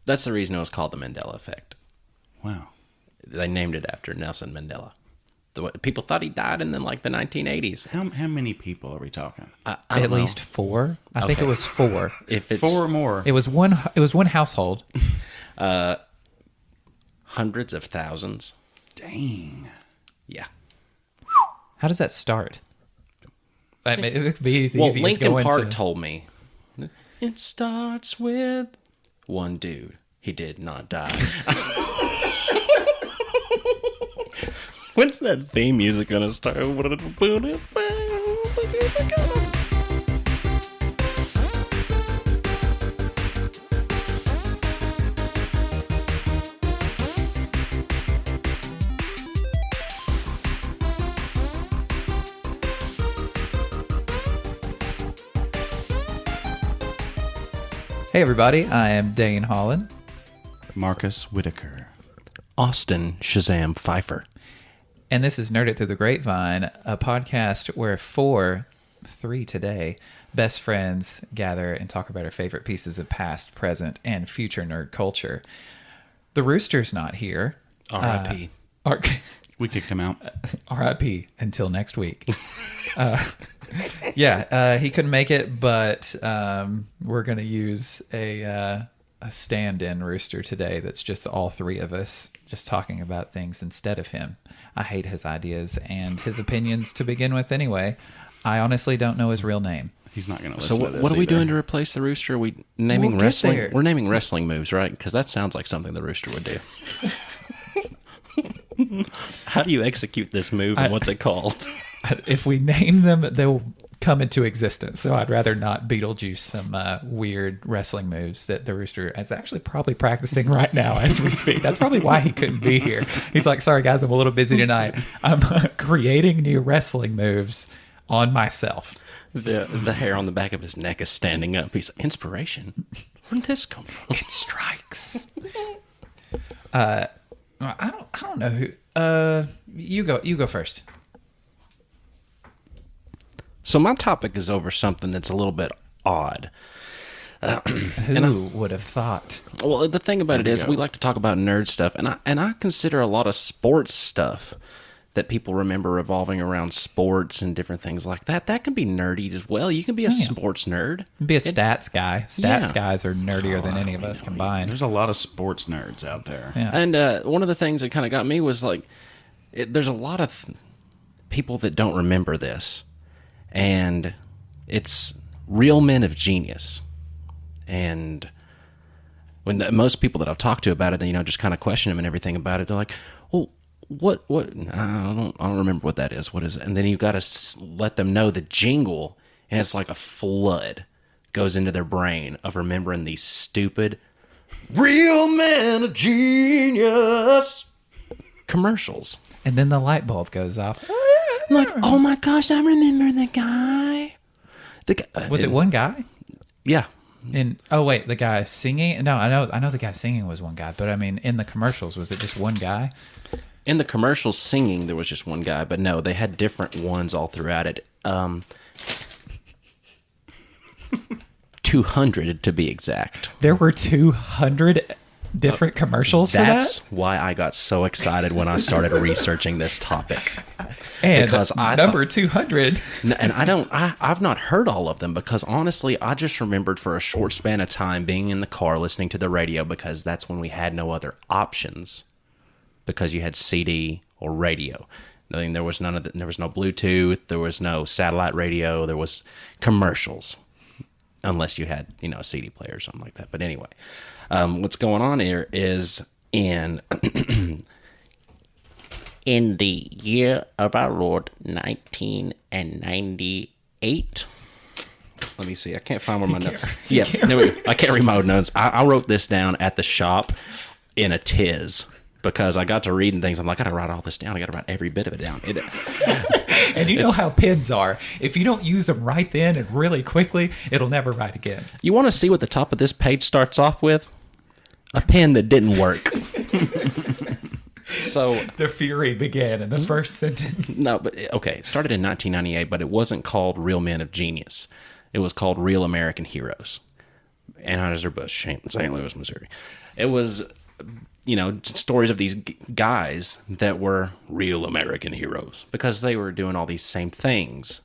That's the reason it was called the Mandela Effect. Wow. They named it after Nelson Mandela. People thought he died in the 1980s. How many people are we talking? I don't At know. least 4. I think it was 4. If it's 4 or more. It was one household. hundreds of thousands. Dang. Yeah. How does that start? I mean, it could be as Well, easy as Linkin going Park to... told me it starts with one dude. He did not die. When's that theme music gonna start? Hey, everybody. I am Dane Holland. Marcus Whitaker. Austin Shazam Pfeiffer. And this is Nerd It Through the Grapevine, a podcast where 3 today, best friends gather and talk about our favorite pieces of past, present, and future nerd culture. The Rooster's not here. R.I.P. We kicked him out. R.I.P. until next week. He couldn't make it, but we're going to use a stand-in Rooster today that's just all 3 of us just talking about things instead of him. I hate his ideas and his opinions to begin with anyway. I honestly don't know his real name. He's not going to So listen to this what are we either. doing to replace the Rooster? Are we naming We'll get wrestling? there. We're naming wrestling moves, right? Because that sounds like something the Rooster would do. How do you execute this move, and what's it called? If we name them, they'll come into existence. So I'd rather not Beetlejuice some weird wrestling moves that the Rooster is actually probably practicing right now as we speak. That's probably why he couldn't be here. He's like, sorry guys, I'm a little busy tonight. I'm creating new wrestling moves on myself. The hair on the back of his neck is standing up. He's like, inspiration. Where did this come from? It strikes. I don't know who. You go first. So my topic is over something that's a little bit odd. Who would have thought? Well, the thing about it is, we like to talk about nerd stuff, and I consider a lot of sports stuff that people remember revolving around sports and different things like that. That can be nerdy as well. You can be a sports nerd. Be a stats guy. Stats guys are nerdier than any of us combined. There's a lot of sports nerds out there. Yeah. And one of the things that kind of got me was like, there's a lot of people that don't remember this. And it's real men of genius. And when most people that I've talked to about it, just kind of question them and everything about it, they're like, well, what, I don't remember what that is. What is it? And then you got to let them know the jingle, and it's like a flood goes into their brain of remembering these stupid real men of genius commercials. And then the light bulb goes off. I'm like, oh my gosh, I remember the guy. Was it one guy? Yeah. The guy singing? No, I know the guy singing was one guy, but I mean, in the commercials, was it just one guy? In the commercials singing, there was just one guy, but no, they had different ones all throughout it. 200 to be exact. There were 200 different commercials for that? That's why I got so excited when I started researching this topic. And because number 200. And I've not heard all of them, because honestly, I just remembered for a short span of time being in the car listening to the radio, because that's when we had no other options, because you had CD or radio. I mean, there was none of there was no Bluetooth, there was no satellite radio, there was commercials, unless you had, a CD player or something like that. But anyway, what's going on here is in the year of our Lord 1998. Let me see. I can't find where my notes. Yeah, there we go. I can't read my notes. I wrote this down at the shop in a tiz, because I got to reading things. I'm like, I got to write all this down. I got to write every bit of it down. And you know how pens are. If you don't use them right then and really quickly, it'll never write again. You want to see what the top of this page starts off with? A pen that didn't work. So the fury began in the first sentence. No, but okay, it started in 1998, but it wasn't called Real Men of Genius. It was called Real American Heroes. Anheuser-Busch, St. Louis, Missouri. It was, stories of these guys that were real American heroes because they were doing all these same things.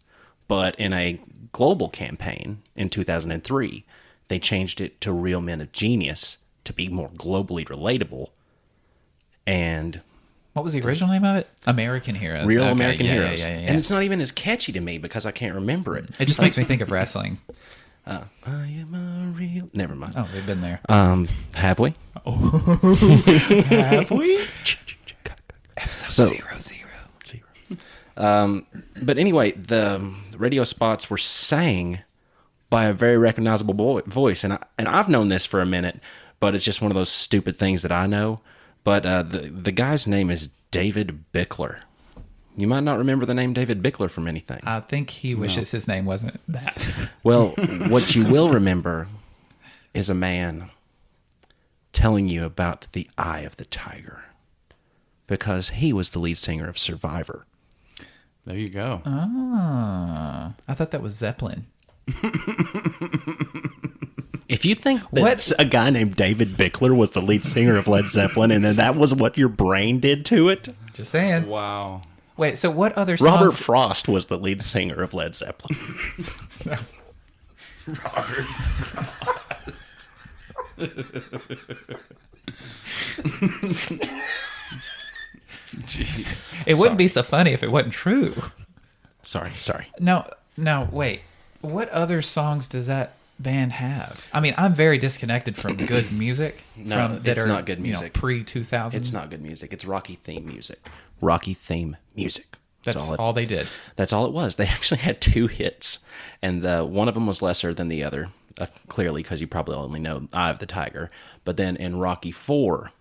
But in a global campaign in 2003, they changed it to Real Men of Genius to be more globally relatable. And what was the original name of it? American Heroes. Real Okay, American yeah, Heroes. Yeah, yeah, yeah. And it's not even as catchy to me because I can't remember it. It just makes me think of wrestling. I am a real... Never mind. Oh, we've been there. Have we? Have we? So- Zero. But anyway, the radio spots were sang by a very recognizable voice. And I've known this for a minute, but it's just one of those stupid things that I know. But the guy's name is David Bickler. You might not remember the name David Bickler from anything. I think he wishes his name wasn't that. Well, what you will remember is a man telling you about the Eye of the Tiger, because he was the lead singer of Survivor. There you go. Ah, I thought that was Zeppelin. If you think that What? a guy named David Bickler was the lead singer of Led Zeppelin and then that was what your brain did to it, Just saying. Wow. Wait, so what other songs? Robert Frost was the lead singer of Led Zeppelin. It wouldn't be so funny if it wasn't true. Sorry. No, wait. What other songs does that band have? I mean, I'm very disconnected from good music. No, it's not good music. Pre-2000. It's not good music. It's Rocky theme music. Rocky theme music. That's all they did. That's all it was. They actually had 2 hits, and one of them was lesser than the other, clearly because you probably only know Eye of the Tiger. But then in Rocky 4,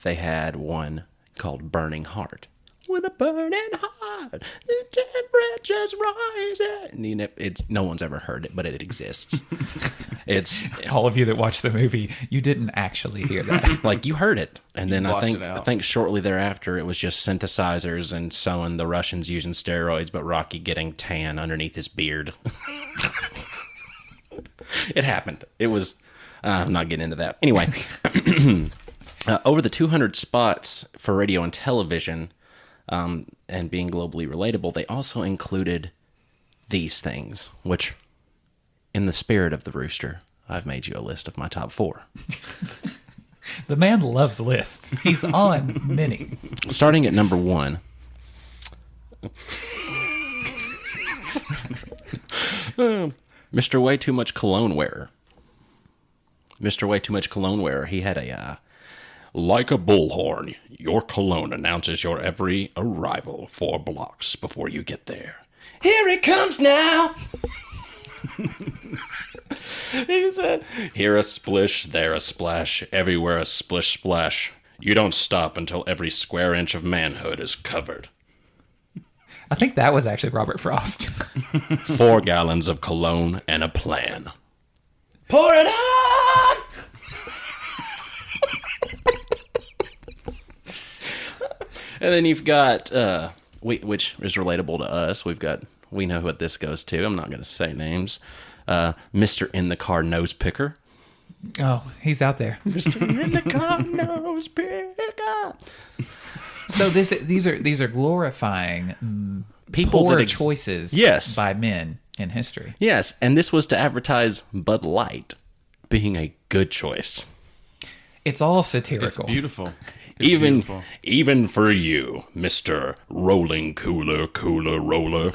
they had one called Burning Heart. With a burning heart, the temperature's rising. No one's ever heard it, but it exists. It's All of you that watched the movie, you didn't actually hear that. like you heard it, and then I blocked it out. think shortly thereafter it was just synthesizers and sewing the Russians using steroids, but Rocky getting tan underneath his beard. It happened. It was. I'm not getting into that. Anyway, over the 200 spots for radio and television, and being globally relatable, they also included these things, which, in the spirit of the rooster, I've made you a list of my top 4. The man loves lists. He's on many. Starting at number 1. Mr. Way Too Much Cologne Wearer. Mr. Way Too Much Cologne Wearer. He had a... Like a bullhorn, your cologne announces your every arrival 4 blocks before you get there. Here it comes now! He said, here a splish, there a splash, everywhere a splish splash. You don't stop until every square inch of manhood is covered. I think that was actually Robert Frost. 4 gallons of cologne and a plan. Pour it on! And then you've got, which is relatable to us. We know what this goes to. I'm not going to say names. Mr. In the Car Nose Picker. Oh, he's out there. Mr. In the Car Nose Picker. So these are glorifying People poor that choices Yes. by men in history. Yes, and this was to advertise Bud Light being a good choice. It's all It's satirical. beautiful. It's beautiful. Even for you, Mr. Rolling Cooler Roller.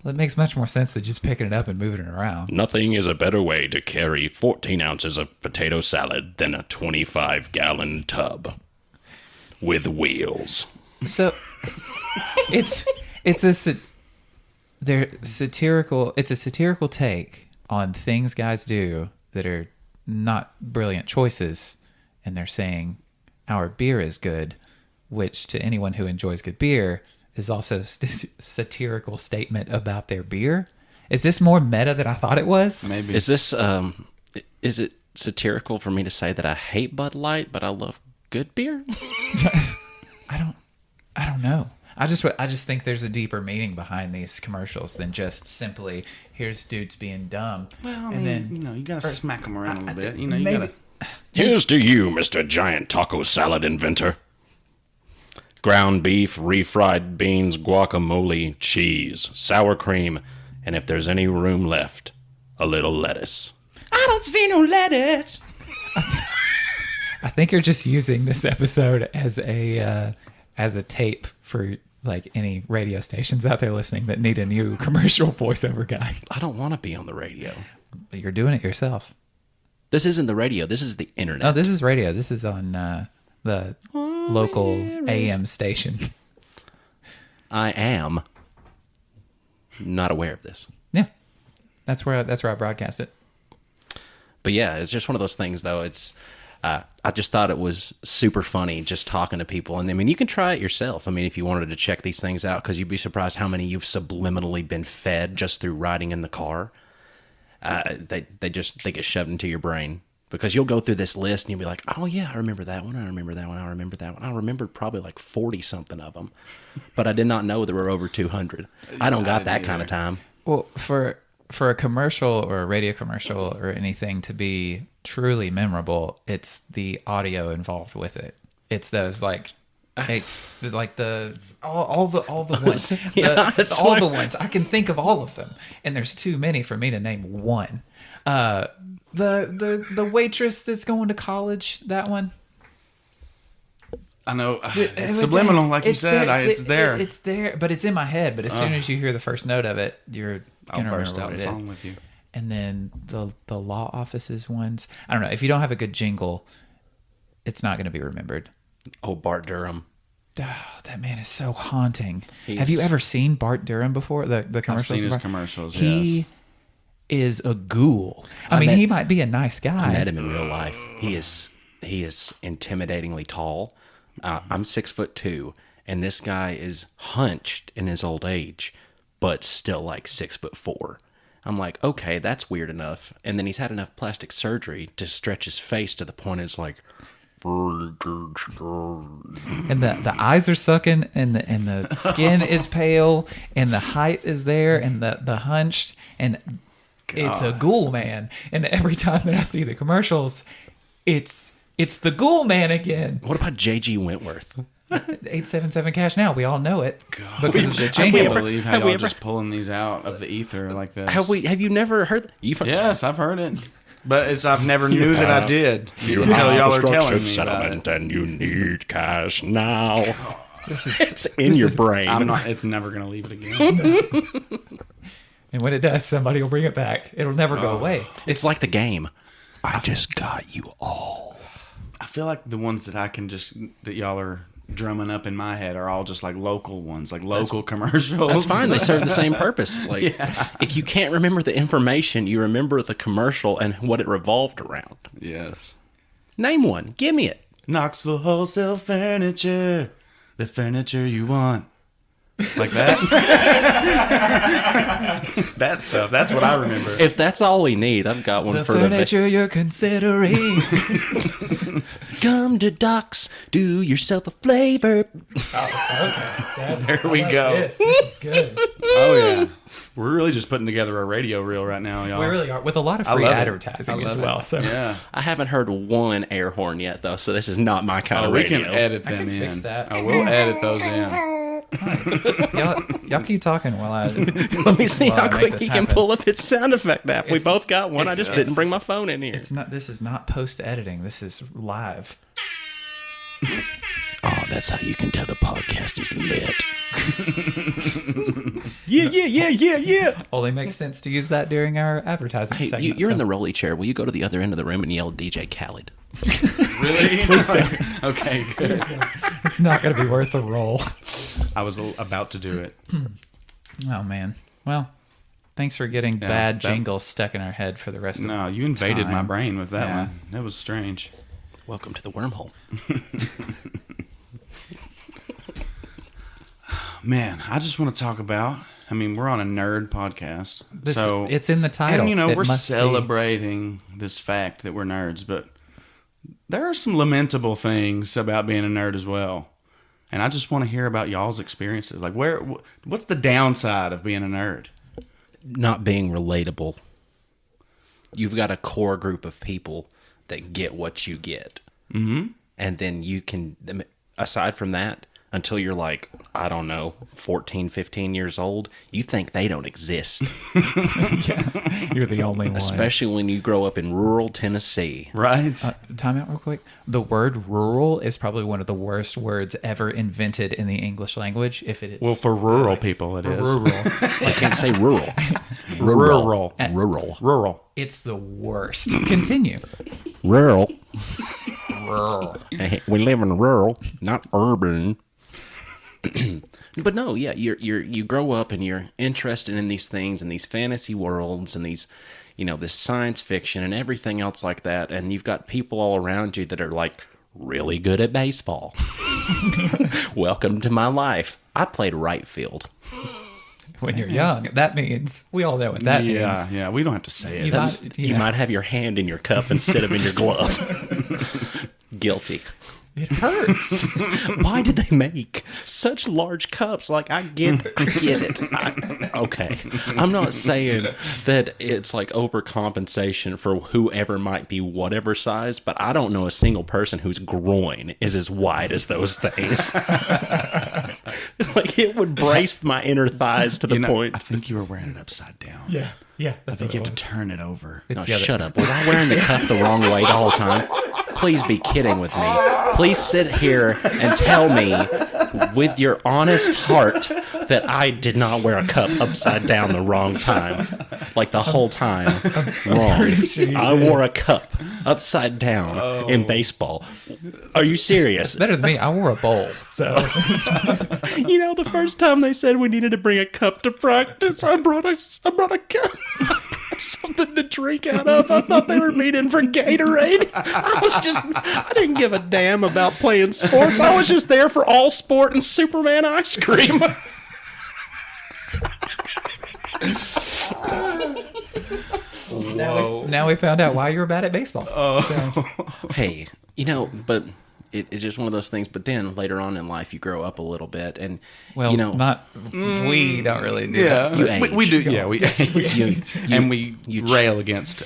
Well, it makes much more sense than just picking it up and moving it around. Nothing is a better way to carry 14 ounces of potato salad than a 25-gallon tub with wheels. So it's they're satirical. It's a satirical take on things guys do that are not brilliant choices, and they're saying our beer is good, which to anyone who enjoys good beer is also a satirical statement about their beer. Is this more meta than I thought it was? Maybe. Is this is it satirical for me to say that I hate Bud Light but I love good beer? I don't know. I just think there's a deeper meaning behind these commercials than just simply here's dudes being dumb. Well, I and mean, you gotta smack them around a little bit. You maybe, gotta. Here's to you, Mr. Giant Taco Salad Inventor. Ground beef, refried beans, guacamole, cheese, sour cream, and if there's any room left, a little lettuce. I don't see no lettuce. I think you're just using this episode as a tape for like any radio stations out there listening that need a new commercial voiceover guy. I don't want to be on the radio. But you're doing it yourself. This isn't the radio. This is the internet. Oh, this is radio. This is on the local AM station. I am not aware of this. Yeah, that's where I broadcast it. But yeah, it's just one of those things, though. It's I just thought it was super funny just talking to people. And I mean, you can try it yourself. I mean, if you wanted to check these things out, because you'd be surprised how many you've subliminally been fed just through riding in the car. They get shoved into your brain, because you'll go through this list and you'll be like, oh yeah, I remember that one. I remember that one. I remember that one. I remembered probably like 40 something of them, but I did not know there were over 200. I don't got that kind of time. Well, for a commercial or a radio commercial or anything to be truly memorable, it's the audio involved with it. It's those like the all the ones, Yeah, all the ones. I can think of all of them, and there's too many for me to name one. The waitress that's going to college, that one. I know it's subliminal, like you said. It's there. It's there, but it's in my head. But as soon as you hear the first note of it, you're gonna remember what it is. With you. And then the law offices ones. I don't know. If you don't have a good jingle, it's not going to be remembered. Oh, Bart Durham. Oh, that man is so haunting. Have you ever seen Bart Durham before? The commercials? I've seen his commercials, He is a ghoul. I mean, he might be a nice guy. I met him in real life. He is intimidatingly tall. I'm 6'2", and this guy is hunched in his old age, but still like 6'4". I'm like, okay, that's weird enough. And then he's had enough plastic surgery to stretch his face to the point it's like, and the eyes are sucking, and the skin is pale, and the height is there, and the hunched, and it's a ghoul man. And every time that I see the commercials, it's the ghoul man again. What about J.G. Wentworth? 877 cash now. We all know it. God, because I can't believe how y'all just pulling these out of the ether like this. Have you never heard that? Yes, I've heard it. But I've never knew that I did until y'all are telling me settlement about it. And you need cash now. It's in your brain. It's never going to leave it again. And when it does, somebody will bring it back. It'll never go away. It's like the game. I just got you all. I feel like the ones that y'all are drumming up in my head are all just like local ones, like local commercials. That's fine. They serve the same purpose. Like, if you can't remember the information, you remember the commercial and what it revolved around. Yes. Name one. Give me it. Knoxville Wholesale Furniture. The furniture you want. Like that? That stuff. That's what I remember. If that's all we need, I've got one for the furniture you're considering. Come to Doc's, do yourself a flavor. Oh, okay. There we go. This is good. Oh, yeah. We're really just putting together a radio reel right now, y'all. We really are, with a lot of free advertising as well. So yeah. I haven't heard one air horn yet, though, so this is not my kind of we radio. can edit them in. Fix that. I will edit those in. Y'all keep talking while I Let me see how quick he can pull up his sound effect app. We both got one. I just didn't bring my phone in here. This is not post editing. This is live. Oh, that's how you can tell the podcast is lit. Yeah. Only makes sense to use that during our advertising Hey, segment. you're in the rolly chair. Will you go to the other end of the room and yell DJ Khaled? Really? Please don't. Okay, good. It's not going to be worth the roll. I was about to do it. Oh, man. Well, thanks for getting bad jingles stuck in our head for the rest of the No, you invaded time. my brain with that one. That was strange. Welcome to the wormhole. Man, I just want to talk about, we're on a nerd podcast. So it's in the title. And, we're celebrating this fact that we're nerds, but there are some lamentable things about being a nerd as well. And I just want to hear about y'all's experiences. Like, what's the downside of being a nerd? Not being relatable. You've got a core group of people that get what you get. Mm-hmm. And then you can, aside from that, until you're like, I don't know, 14, 15 years old, you think they don't exist. Yeah, you're the only one. Especially when you grow up in rural Tennessee. Right. Time out real quick. The word rural is probably one of the worst words ever invented in the English language. If it is. Well, for rural people, it is. Rural. I can't say rural. Rural. Rural. Rural. It's the worst. Continue. Rural. Rural. We live in rural, not urban. But no, yeah, you grow up and you're interested in these things and these fantasy worlds and these, this science fiction and everything else like that. And you've got people all around you that are like really good at baseball. Welcome to my life. I played right field. When you're young, that means we all know what that means. Yeah, we don't have to say it. You might have your hand in your cup instead of in your glove. Guilty. It hurts. Why did they make such large cups? Like, I get it. Okay. I'm not saying that it's like overcompensation for whoever might be whatever size, but I don't know a single person whose groin is as wide as those things. Like, it would brace my inner thighs to the point. I think you were wearing it upside down. Yeah. I That's think what you it have to was. turn it over. No, shut up. Was I wearing the cup the wrong way the whole time? Please be kidding with me. Please sit here and tell me with your honest heart that I did not wear a cup upside down the wrong time. Like the whole time. Wrong. Sure you I did. wore a cup upside down in baseball. Are you serious? Better than me. I wore a bowl. So The first time they said we needed to bring a cup to practice, I brought a cup. Something to drink out of. I thought they were meaning for Gatorade. I didn't give a damn about playing sports. I was just there for all sport and Superman ice cream. now we found out why you were bad at baseball. Hey, but it's just one of those things. But then later on in life, you grow up a little bit, and Well, not we don't really do that. You age. We do. Yeah, we age. You- And we you- rail against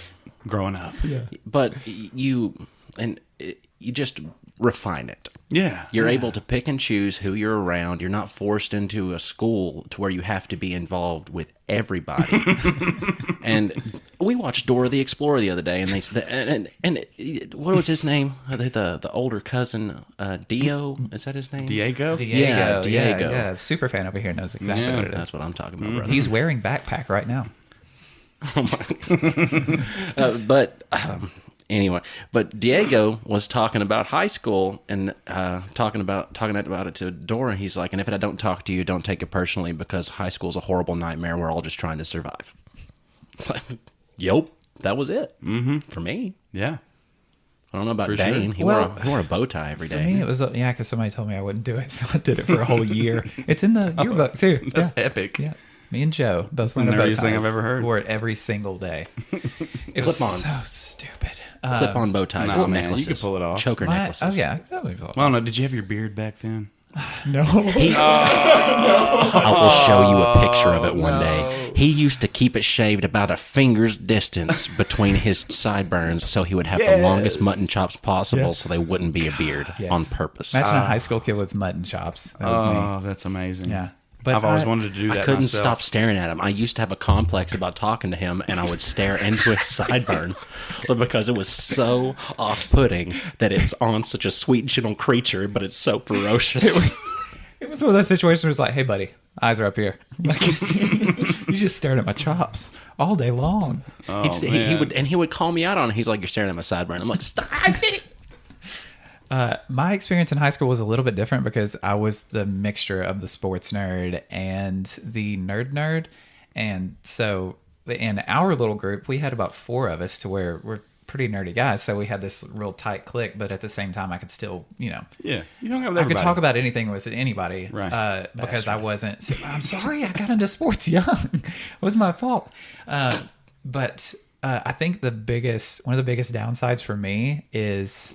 growing up. but you just refine it. Yeah. You're able to pick and choose who you're around. You're not forced into a school to where you have to be involved with everybody. And we watched Dora the Explorer the other day, and they said, and what was his name? The older cousin, Dio. Is that his name? Diego? Diego. Diego. Yeah. Super fan over here knows exactly Yeah. what it is. That's what I'm talking about, brother. He's wearing backpack right now. Anyway, but Diego was talking about high school and talking about it to Dora. He's like, and if I don't talk to you, don't take it personally because high school's a horrible nightmare. We're all just trying to survive. Yep, that was it for me. Yeah. I don't know about For Dane. sure. He wore a bow tie every For day. me, it was because somebody told me I wouldn't do it, so I did it for a whole year. It's in the yearbook too. That's Yeah. epic. Yeah. Me and Joe both The went to bow nerdiest thing ties. I've ever heard. Wore it every single day. It was Clip-ons. so stupid. Clip-on bow ties Nah, as man, you necklaces. could pull it off. Choker necklaces. Oh yeah. That would be Well, no, did you have your beard back then? no. I will show you a picture of it one day. He used to keep it shaved about a finger's distance between his sideburns so he would have the longest mutton chops possible so they wouldn't be a beard Yes. on purpose. Imagine a high school kid with mutton chops. That was me. Oh, that's amazing. Yeah. But I've always wanted to do that I couldn't myself. stop staring at him. I used to have a complex about talking to him, and I would stare into his sideburn because it was so off-putting that it's on such a sweet, gentle creature, but it's so ferocious. It was one of those situations where it's like, hey, buddy, eyes are up here. Like, you just staring at my chops all day long. He would call me out on it. He's like, "You're staring at my sideburn." I'm like, "Stop!" My experience in high school was a little bit different because I was the mixture of the sports nerd and the nerd. And so in our little group, we had about 4 of us to where we're pretty nerdy guys. So we had this real tight clique, but at the same time, I could still, Yeah, you don't have I everybody. could talk about anything with anybody, Right. because I wasn't. So, I'm sorry, I got into sports young. It was my fault. But I think one of the biggest downsides for me is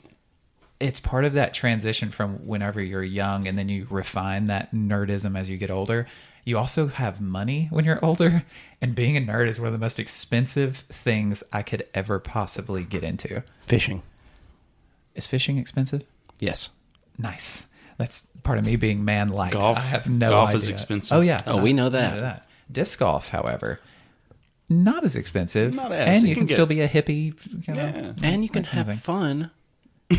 it's part of that transition from whenever you're young and then you refine that nerdism as you get older. You also have money when you're older, and being a nerd is one of the most expensive things I could ever possibly get into. Fishing. Is fishing expensive? Yes. Nice. That's part of me being man-like. Golf. I have no Golf idea. is expensive. Oh, yeah. Oh, we know that. Disc golf, however, not as expensive. Not as. And You you can can still be a hippie. Yeah. And you can have fun.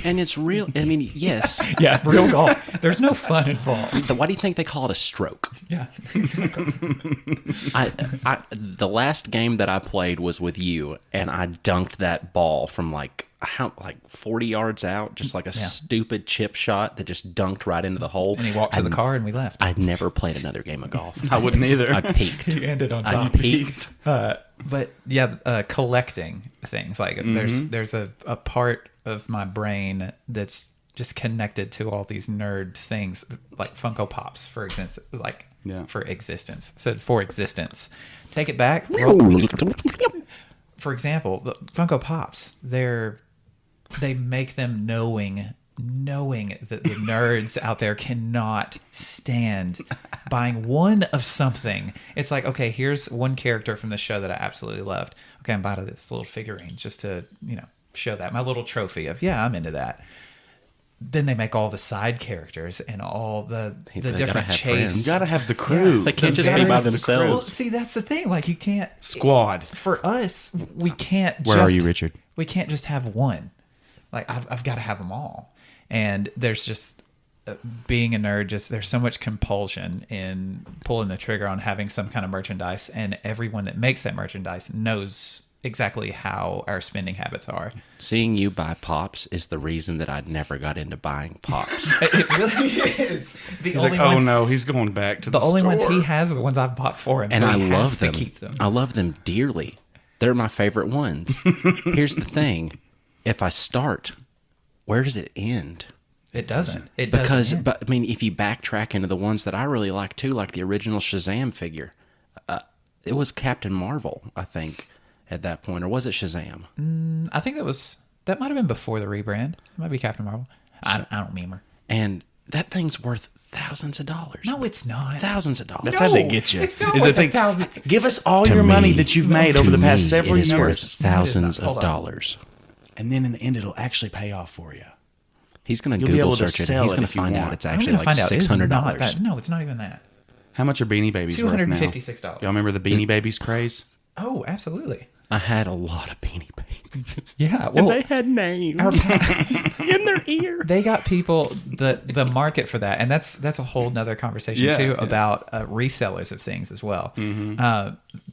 And it's real. I mean, yes. Yeah, real golf. There's no fun involved. So why do you think they call it a stroke? Yeah, exactly. The last game that I played was with you, and I dunked that ball from like 40 yards out, just like a stupid chip shot that just dunked right into the hole. And he walked to the car and we left. I never played another game of golf. I wouldn't either. I peaked. He ended on I top. peaked. But yeah, collecting things. Like there's a part of my brain that's just connected to all these nerd things, like Funko Pops, for instance. Like for existence. Said for existence. Take it back. For example, the Funko Pops. They make them knowing that the nerds out there cannot stand buying one of something. It's like, okay, here's one character from the show that I absolutely loved. Okay, I'm buying this little figurine just to, show that. My little trophy of, I'm into that. Then they make all the side characters and all the different chase. You gotta have the crew. They can't just be by themselves. Well, see, that's the thing. Like, you can't... Squad. For us, we can't Where are you, Richard? We can't just have one. Like, I've got to have them all. And there's just... being a nerd, there's so much compulsion in pulling the trigger on having some kind of merchandise, and everyone that makes that merchandise knows exactly how our spending habits are. Seeing you buy Pops is the reason that I never got into buying Pops. It really is. He's like, oh no, he's going back to the only store. ones he has are the ones I've bought for him, And so I he love has them. to keep them. I love them dearly. They're my favorite ones. Here's the thing. If I start, where does it end? It doesn't. But I mean, if you backtrack into the ones that I really like too, like the original Shazam figure, it was Captain Marvel, I think, at that point, or was it Shazam? I think that might have been before the rebrand. It might be Captain Marvel. I don't meme her. And that thing's worth thousands of dollars. No, it's not. Thousands of dollars. That's how they get you. It's not Is worth the thing, thousands. give us all To your money me- that you've made over the past several it is worth years, thousands Hold of on. dollars. and then in the end, it'll actually pay off for you. He's going to You'll be Google able to search it. sell And he's it going if to you find out want. it's I'm actually gonna like find out. It is not $600. that. No, it's not even that. How much are Beanie Babies worth now? $256. Y'all remember the Beanie Babies craze? Oh, absolutely. I had a lot of Beanie Babies. Yeah. Well, had names in their ear. they got people the market for that, and that's a whole nother conversation too about resellers of things as well.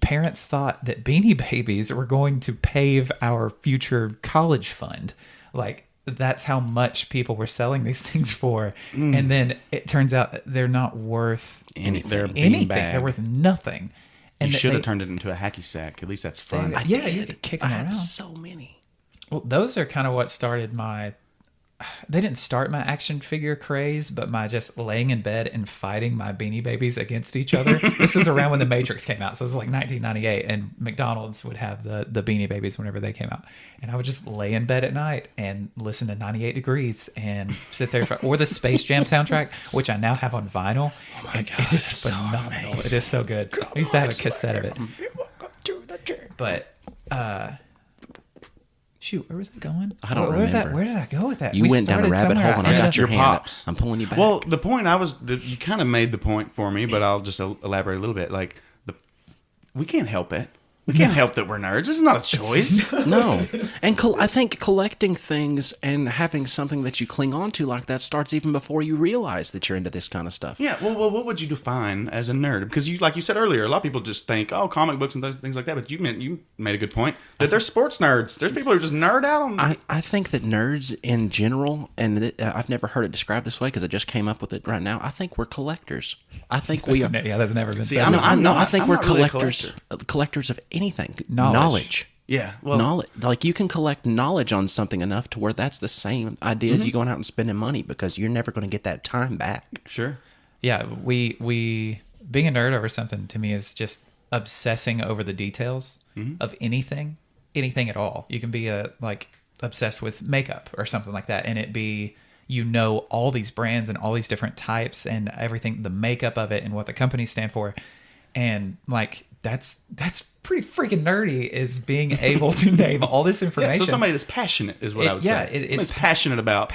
Parents thought that Beanie Babies were going to pave our future college fund. Like, that's how much people were selling these things for, and then it turns out they're not worth They're anything. beanbag. They're worth nothing. And You should have they- turned it into a hacky sack. At least that's fun. Yeah, you could kick I them had around. so many. Well, those are kind of what started my... They didn't start my action figure craze, but my just laying in bed and fighting my Beanie Babies against each other. This was around when The Matrix came out, so this was like 1998, and McDonald's would have the Beanie Babies whenever they came out. And I would just lay in bed at night and listen to 98 Degrees and sit there or the Space Jam soundtrack, which I now have on vinyl. Oh my God, it is phenomenal. It is so good. I used to have a cassette of it. But, shoot, where was that going? I don't Where was that? remember. Where did I go with that? You We went down a started rabbit somewhere. hole and I got your your hand. Pops. I'm pulling you back. Well, the point you kind of made the point for me, but I'll just elaborate a little bit. Like, we can't help it. We can't help that we're nerds. This is not a choice. No. And I think collecting things and having something that you cling on to like that starts even before you realize that you're into this kind of stuff. Yeah, well, what would you define as a nerd? Because like you said earlier, a lot of people just think, oh, comic books and things like that. But you made a good point that they're sports nerds. There's people who just nerd out on. I think that nerds in general, and I've never heard it described this way because I just came up with it right now. I think we're collectors. I think we are. Yeah, that's never been said. I think I'm we're not really a collectors. Collectors of anything. Knowledge. Yeah, well, knowledge. Like, you can collect knowledge on something enough to where that's the same idea as you going out and spending money, because you're never going to get that time back. sure. Yeah, we being a nerd over something to me is just obsessing over the details of anything at all. You can be obsessed with makeup or something like that, and it be, you know, all these brands and all these different types and everything, the makeup of it and what the companies stand for. And like, that's pretty freaking nerdy, is being able to name all this information. So somebody that's passionate is what I would say. It's passionate about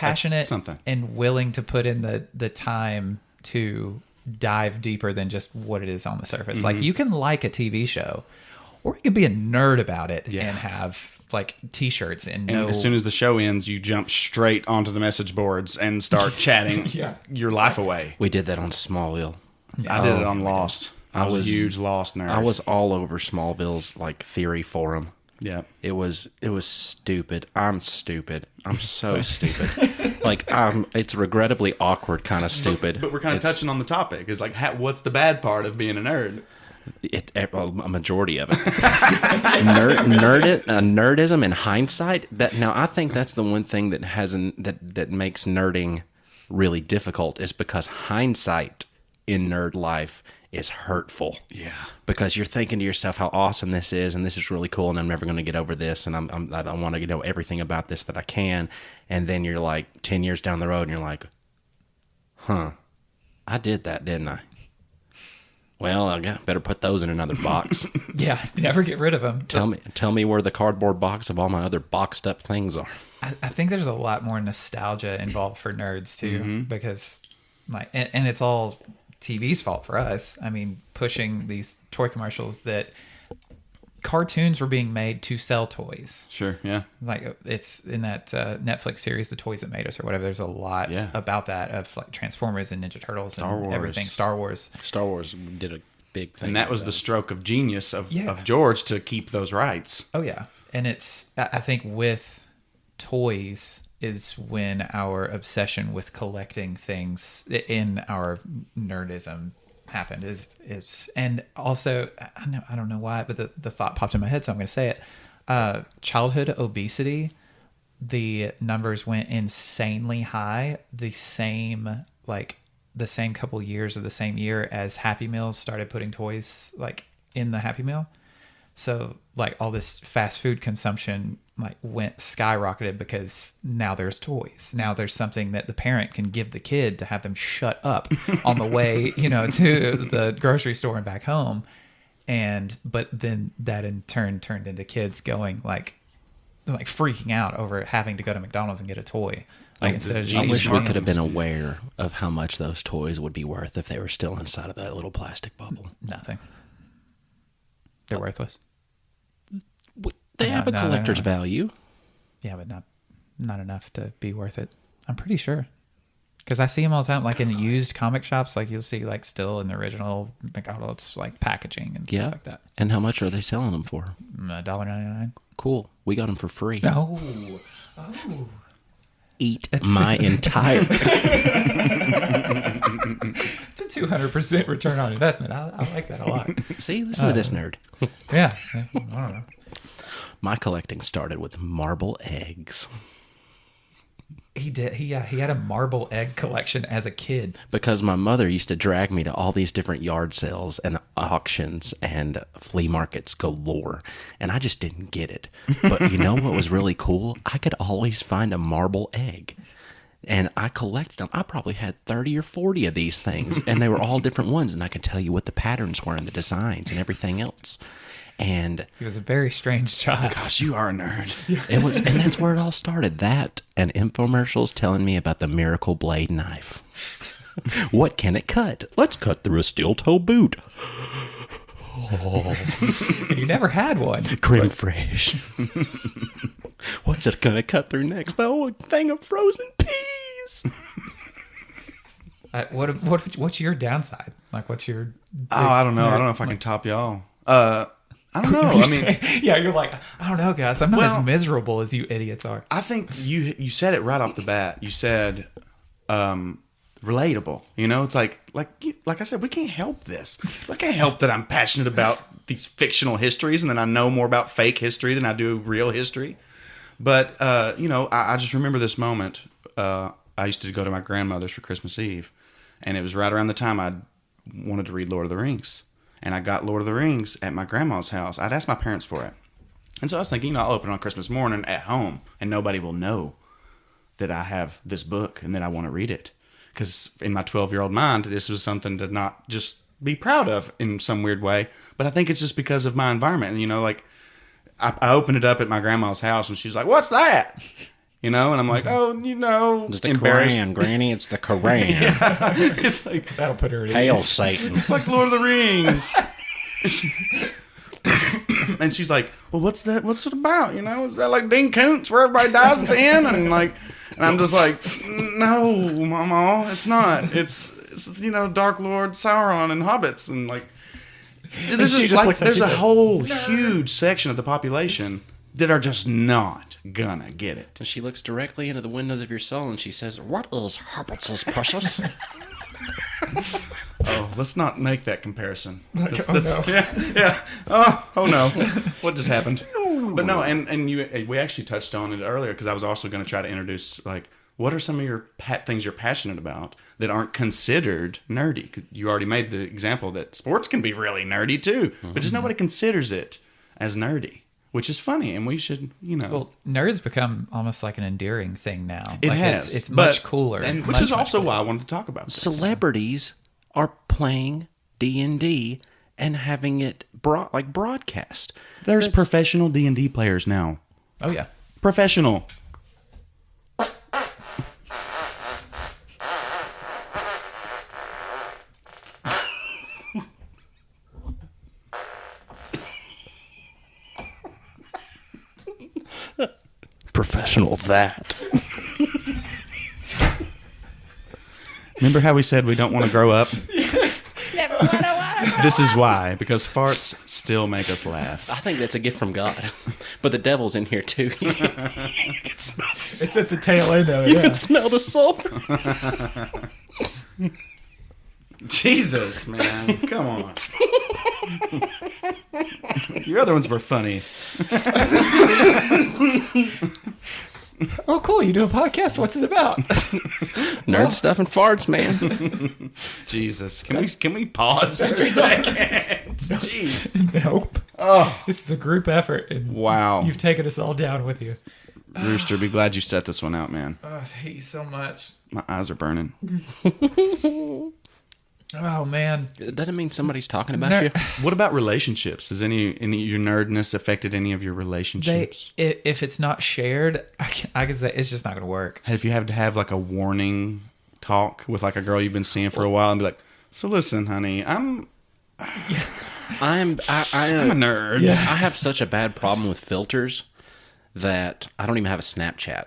something, and willing to put in the time to dive deeper than just what it is on the surface. Like, you can like a TV show, or you could be a nerd about it and have like t-shirts and as soon as the show ends, you jump straight onto the message boards and start chatting your life away. We did that on Smallville. I did it on Lost. I was a huge Lost nerd. I was all over Smallville's like theory forum. Yeah. It was stupid. I'm stupid. I'm so stupid. Like, it's regrettably awkward kind of stupid. But we're kind of touching on the topic. Is like, what's the bad part of being a nerd? A majority of it. Nerdism in hindsight. Now I think that's the one thing that makes nerding really difficult, is because hindsight in nerd life is hurtful. Yeah. Because you're thinking to yourself how awesome this is, and this is really cool, and I'm never going to get over this, and I don't want to know everything about this that I can. And then you're like 10 years down the road, and you're like, I did that, didn't I? Well, I better put those in another box. Yeah, never get rid of them. Tell me where the cardboard box of all my other boxed up things are. I think there's a lot more nostalgia involved for nerds too, because like, and it's all TV's fault for us. I mean, pushing these toy commercials that cartoons were being made to sell toys. Sure, yeah. Like, it's in that Netflix series, The Toys That Made Us or whatever. There's a lot about that, of like Transformers and Ninja Turtles and everything. Star Wars did a big thing. And that was the stroke of genius of George to keep those rights. Oh, yeah. And it's, I think with toys is when our obsession with collecting things in our nerdism happened. Is and also, I don't know why, but the thought popped in my head, so I'm going to say it. Childhood obesity, the numbers went insanely high. The same couple years of the same year as Happy Meals started putting toys like in the Happy Meal. So like all this fast food consumption like went skyrocketed, because now there's toys. Now there's something that the parent can give the kid to have them shut up on the way, to the grocery store and back home. But then that in turn turned into kids going like freaking out over having to go to McDonald's and get a toy. Like, instead of I wish we could have been aware of how much those toys would be worth if they were still inside of that little plastic bubble. Nothing. They're worthless. They have a collector's value. Yeah, but not enough to be worth it. I'm pretty sure. Because I see them all the time, like in used comic shops. Like, you'll see like still in the original McDonald's like packaging and stuff like that. And how much are they selling them for? $1.99. Cool. We got them for free. No. Oh. Eat my entire. It's a 200% return on investment. I like that a lot. See, listen to this nerd. Yeah. I don't know. My collecting started with marble eggs. He did. He had a marble egg collection as a kid. Because my mother used to drag me to all these different yard sales and auctions and flea markets galore. And I just didn't get it. But you know what was really cool? I could always find a marble egg. And I collected them. I probably had 30 or 40 of these things. And they were all different ones. And I could tell you what the patterns were and the designs and everything else. And he was a very strange child. Gosh, you are a nerd. It was, and that's where it all started. That and infomercials telling me about the Miracle Blade knife. What can it cut? Let's cut through a steel toe boot. Oh. You never had one. Creme fraiche. What's it gonna cut through next? Oh, a thing of frozen peas. What's your downside? Like, what's your? I don't know. I don't know if I can top y'all. I don't know. I mean, yeah, you're like, I don't know, guys. I'm not as miserable as you idiots are. I think you said it right off the bat. You said relatable. It's like I said, we can't help this. I can't help that I'm passionate about these fictional histories, and then I know more about fake history than I do real history. But I just remember this moment. I used to go to my grandmother's for Christmas Eve, and it was right around the time I wanted to read Lord of the Rings. And I got Lord of the Rings at my grandma's house. I'd asked my parents for it. And so I was thinking, I'll open it on Christmas morning at home, and nobody will know that I have this book and that I want to read it. Because in my 12-year-old mind, this was something to not just be proud of in some weird way, but I think it's just because of my environment. Like I opened it up at my grandma's house, and she's like, "What's that?" And I'm like, "Oh, It's the embarrassed." Quran, Granny. It's the Quran. It's like, That'll put her at Hail ease. Satan. it's like Lord of the Rings. And she's like, "Well, what's that? What's it about? Is that like Dean Koontz where everybody dies at the end?" And I'm just like, "No, Mama, it's not. It's Dark Lord Sauron and hobbits and there's a whole huge section of the population that are just not gonna get it." And she looks directly into the windows of your soul and she says, "What is hobbits, precious?" Oh, let's not make that comparison. No. Yeah. Oh no. What just happened? But no, and we actually touched on it earlier because I was also going to try to introduce what are some of your things you're passionate about that aren't considered nerdy? 'Cause you already made the example that sports can be really nerdy too, but just nobody considers it as nerdy, which is funny, and we should, Well, nerds become almost like an endearing thing now. It has. It's much cooler. and which much, is also much why I cooler. wanted to talk about this. Celebrities are playing D&D and having it broadcast. There's That's- professional D&D players now. Oh, yeah. Professional. Professional that. Remember how we said we don't want to grow up? This is why, because farts still make us laugh. I think that's a gift from God. But the devil's in here too. You can smell the sulfur. It's at the tail end of it. You can smell the sulfur. Jesus, man. Come on. Your other ones were funny. Oh, cool. You do a podcast. What's it about? Nerd stuff and farts, man. Jesus. Can we pause for a second? Jeez. Nope. Oh, This is a group effort. And wow. You've taken us all down with you. Rooster, be glad you set this one out, man. Oh, I hate you so much. My eyes are burning. Oh, man. Doesn't mean somebody's talking about Ner- you. What about relationships? Has any of your nerdness affected any of your relationships? If it's not shared, I can say it's just not going to work. Have you had to have a warning talk with a girl you've been seeing for a while and be like, "So listen, honey, I'm I'm a nerd." Yeah. I have such a bad problem with filters that I don't even have a Snapchat.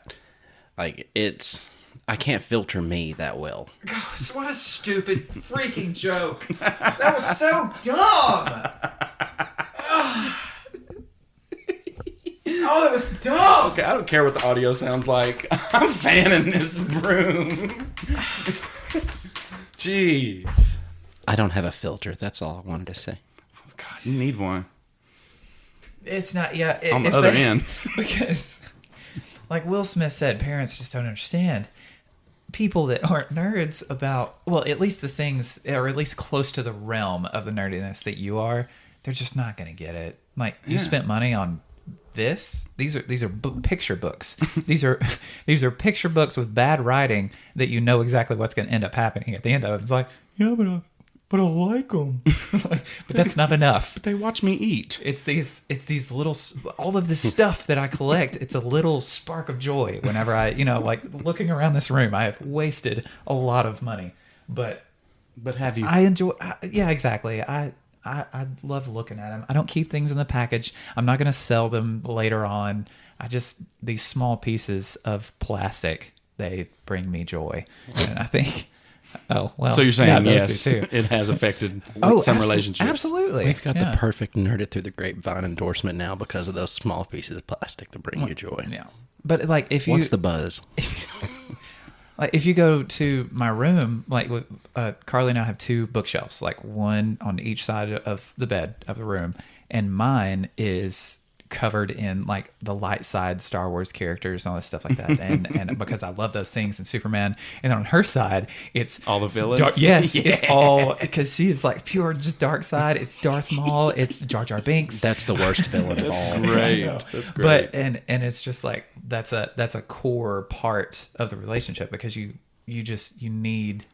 I can't filter me that well. Gosh, what a stupid freaking joke. That was so dumb. Oh, that was dumb. Okay, I don't care what the audio sounds like. I'm fanning this room. Jeez. I don't have a filter. That's all I wanted to say. God, you need one. It's not, yeah. On the other end. Because, like Will Smith said, parents just don't understand. People that aren't nerds about, well, at least the things, or at least close to the realm of the nerdiness that you are, they're just not going to get it. Like, you spent money on this. These are picture books. These are picture books with bad writing that you know exactly what's going to end up happening at the end of it. It's like, yeah, but I like them. But that's not enough. But they watch me eat. It's these little, all of this stuff that I collect. It's a little spark of joy whenever I, looking around this room. I have wasted a lot of money, but have you? I enjoy. Yeah, exactly. I love looking at them. I don't keep things in the package. I'm not going to sell them later on. These small pieces of plastic, they bring me joy, and I think. Oh, well. So you're saying, those yes, two too. it has affected some relationships. Absolutely. We've got the perfect Nerded Through the Grapevine endorsement now because of those small pieces of plastic that bring you joy. Yeah. But if you... What's the buzz? If you go to my room, Carly and I have two bookshelves, one on each side of the bed of the room, and mine is covered in like the light side Star Wars characters and all this stuff like that, and because I love those things and Superman, and then on her side it's All the villains. yes, Yeah. it's all because she is like pure just dark side. It's Darth Maul, it's Jar Jar Binks. That's the worst villain of all. Great. That's great. But and it's just like that's a core part of the relationship, because you need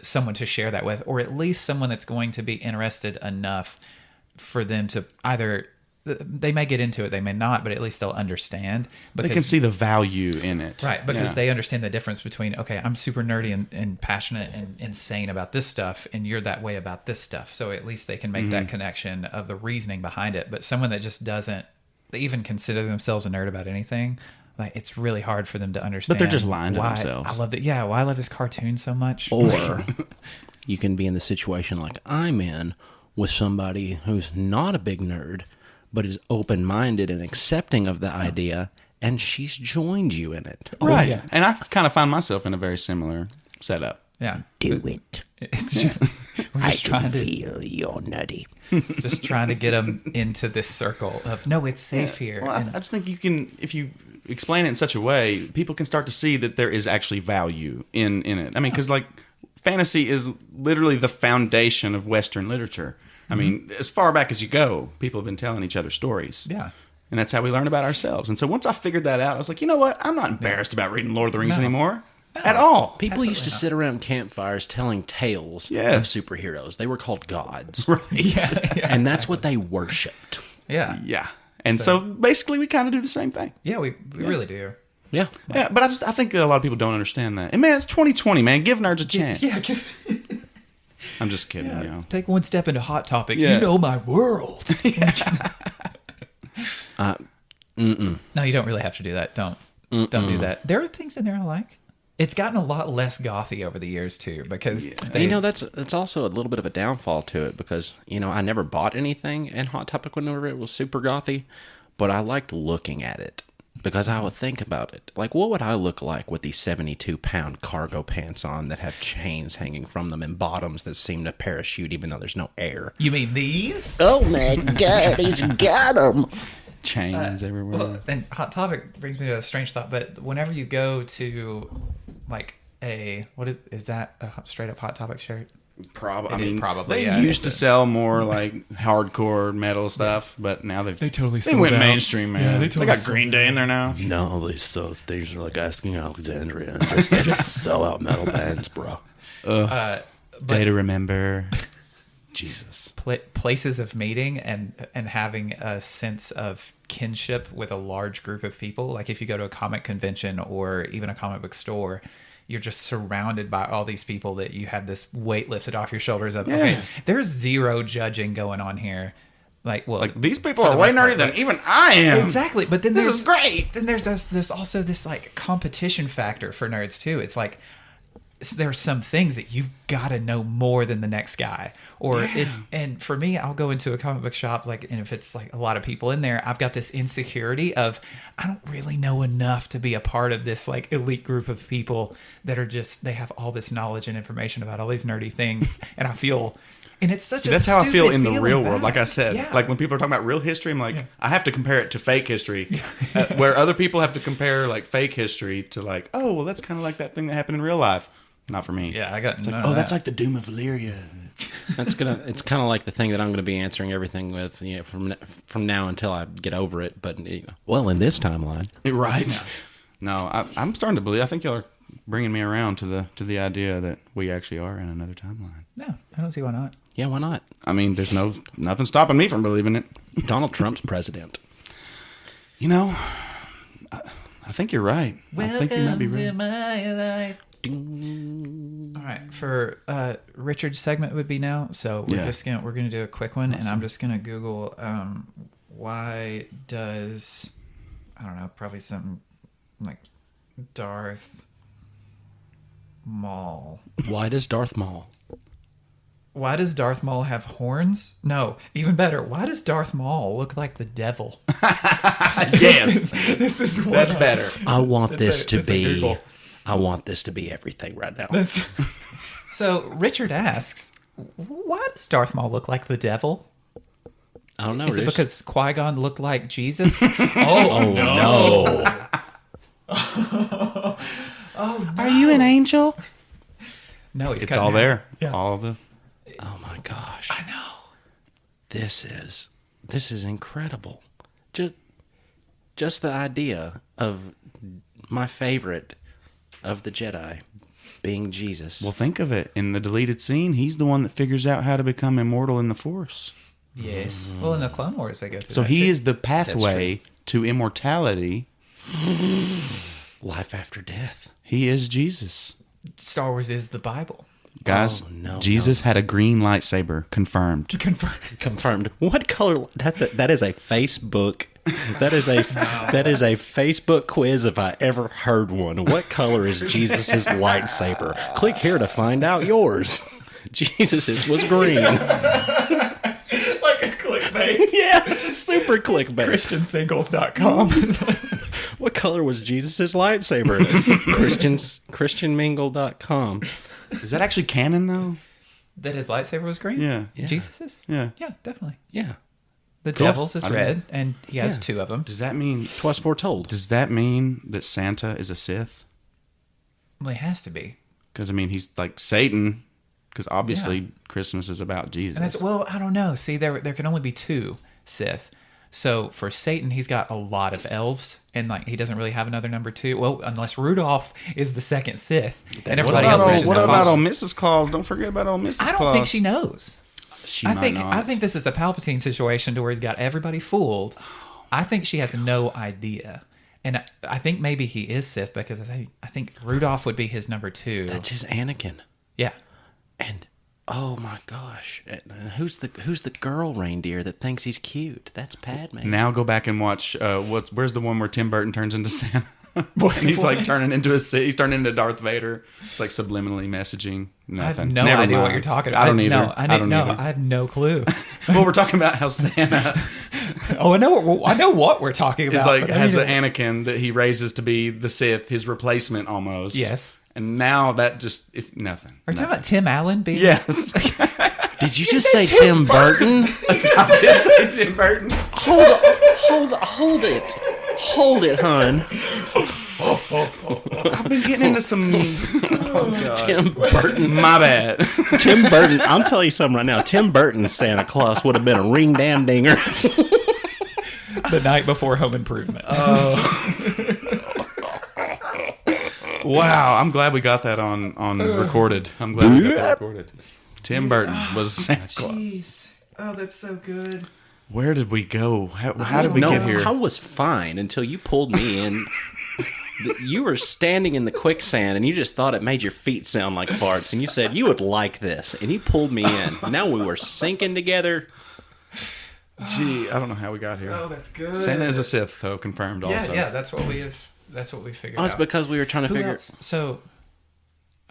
someone to share that with, or at least someone that's going to be interested enough for them to either, they may get into it, they may not, but at least they'll understand. They can see the value in it. Right, because Yeah. they understand the difference between, okay, I'm super nerdy and passionate and insane about this stuff, and you're that way about this stuff. So at least they can make that connection of the reasoning behind it. But someone that just doesn't even consider themselves a nerd about anything, like it's really hard for them to understand. But they're just lying to why themselves. I love that. Yeah, why I love this cartoon so much. Or you can be in the situation like I'm in with somebody who's not a big nerd, but is open-minded and accepting of the idea, and she's joined you in it. Right. yeah. And I kind of find myself in a very similar setup. Yeah, Do it. it's just, we're I just can trying to feel you're nutty. just trying to get them into this circle of no, it's safe here. Well, I And- just think you can, if you explain it in such a way, people can start to see that there is actually value in it. I mean, because like fantasy is literally the foundation of Western literature. I mean, as far back as you go, people have been telling each other stories. yeah. And that's how we learn about ourselves. And so once I figured that out, I was like, you know what? I'm not embarrassed about reading Lord of the Rings No. anymore. At all. People used to Absolutely sit around campfires telling tales Yes. of superheroes. They were called gods. Yeah, And that's what they worshipped. yeah, Yeah. And so basically we kind of do the same thing. yeah. We really do. Yeah. Yeah, but I think that a lot of people don't understand that. And man, it's 2020, man. Give nerds a chance. Yeah, I'm just kidding, you know. take one step into Hot Topic. Yeah. You know my world. No, you don't really have to do that. Don't do that. There are things in there I like. It's gotten a lot less gothy over the years too, because You know, that's also a little bit of a downfall to it because, you know, I never bought anything in Hot Topic whenever it was super gothy, but I liked looking at it because I would think about it. Like, what would I look like with these 72-pound cargo pants on that have chains hanging from them and bottoms that seem to parachute even though there's no air? you mean these? Oh, my God, he's got them. Chains everywhere. Well, and Hot Topic brings me to a strange thought, but whenever you go to like what is that a straight up Hot Topic shirt? Probably. It I is mean, probably, they yeah, used it's to sell more like hardcore metal stuff, but now they totally they sold went out. mainstream, man. Yeah, they they totally got sold Green Day in there now. No, these things are like asking Alexandria and just sell out metal bands, bro. Day to remember. Jesus. Places of meeting and having a sense of kinship with a large group of people. Like if you go to a comic convention or even a comic book store, you're just surrounded by all these people that you have this weight lifted off your shoulders of, Yes. okay, there's zero judging going on here. Like, well, Like these people for are the way most part, nerdy than but- even I am. Exactly. But then This there's is great. Then there's also this like competition factor for nerds too. It's like there are some things that you've got to know more than the next guy. Or and for me, I'll go into a comic book shop, like, and if it's like a lot of people in there, I've got this insecurity of I don't really know enough to be a part of this like elite group of people that are just, they have all this knowledge and information about all these nerdy things. And I feel, and it's such a That's how I feel stupid in the feeling real world. back. Like I said, Yeah. like when people are talking about real history, I'm like, I have to compare it to fake history, where other people have to compare like fake history to like, oh, well, that's kind of like that thing that happened in real life. Not for me. Yeah, I got It's none like, of oh, that's that. like the Doom of Valyria. It's kind of like the thing that I'm going to be answering everything with, you know, from now until I get over it. But you know, well, in this timeline, Right. No, I'm starting to believe. I think y'all are bringing me around to the idea that we actually are in another timeline. No, I don't see why not. yeah, why not? I mean, there's nothing stopping me from believing it. Donald Trump's president. You know, I think you're right. I think you might be right. my life. All right, for Richard's segment would be now. So we're gonna do a quick one, and I'm just gonna Google why does, I don't know, probably something like Darth Maul. Why does Darth Maul? Why does Darth Maul have horns? No, even better. Why does Darth Maul look like the devil? Yes, This is what that's better. I want That's this a- to that's a be. Google. I want this to be everything right now. So Richard asks, why does Darth Maul look like the devil? I don't know. Is it Roost. because Qui-Gon looked like Jesus? Oh no! Are you an angel? No, he's It's cutting all hair. there. Yeah. All of the. Oh my gosh! I know. This is incredible. Just the idea of my favorite of the Jedi being Jesus. Well, think of it. In the deleted scene, he's the one that figures out how to become immortal in the Force. Yes. Well, in the Clone Wars, they go through So that he too. is the pathway to immortality. Life after death. He is Jesus. Star Wars is the Bible. Guys, no, Jesus had a green lightsaber. Confirmed. Confirmed. What color? That is a Facebook. That is a Facebook quiz if I ever heard one. What color is Jesus's lightsaber? Click here to find out yours. Jesus's was green. Like a clickbait. Yeah, super clickbait. ChristianSingles.com. What color was Jesus's lightsaber? ChristianMingle.com. Is that actually canon, though? That his lightsaber was green? Yeah. Jesus's? Yeah. Yeah, definitely. Yeah. The Cool. devil's is I don't red, and he has Yeah. 2 of them. Does that mean? Twas foretold. Does that mean that Santa is a Sith? Well, he has to be. Because I mean, he's like Satan. Because obviously, Yeah. Christmas is about Jesus. And well, I don't know. See, there can only be 2 Sith. So for Satan, he's got a lot of elves, and like he doesn't really have another number 2. Well, unless Rudolph is the second Sith, and everybody else is just what a about false. old Mrs. Claus? Don't forget about old Mrs. Claus. I don't think she knows. She I might think not. this is a Palpatine situation to where he's got everybody fooled. I think she has no idea, and I think maybe he is Sith because I think Rudolph would be his number 2. That's his Anakin. Yeah. And oh my gosh, and who's the girl reindeer that thinks he's cute? That's Padme. Now go back and watch. Where's the one where Tim Burton turns into Santa? And he's like turning into he's turning into Darth Vader. It's like subliminally messaging. Nothing. I have no Never idea mind. what you're talking about. I don't either. No, I don't no, either. I have no clue. Well, we're talking about how Santa Oh, I know what we're talking about. is like but I has mean, an Anakin that he raises to be the Sith, his replacement almost. Yes. And now that just nothing. Are you talking about Tim Allen being? Yes. Did you just say Tim Burton? I did say Tim Burton. Hold it, hon. I've been getting into some. Tim Burton. My bad. Tim Burton. I'm telling you something right now. Tim Burton's Santa Claus would have been a ring damn dinger. The night before Home Improvement. Wow, I'm glad we got that on recorded. I'm glad we got that recorded. Tim Burton was Santa Claus. Oh, that's so good. Where did we go? How did we No, get here? I was fine until you pulled me in. You were standing in the quicksand and you just thought it made your feet sound like farts. And you said you would like this. And you pulled me in. Now we were sinking together. Gee, I don't know how we got here. Oh, that's good. Santa is a Sith, though, confirmed also. Yeah, that's what we have. That's what we figured Oh, it's out. because we were trying to Who figure. else? So,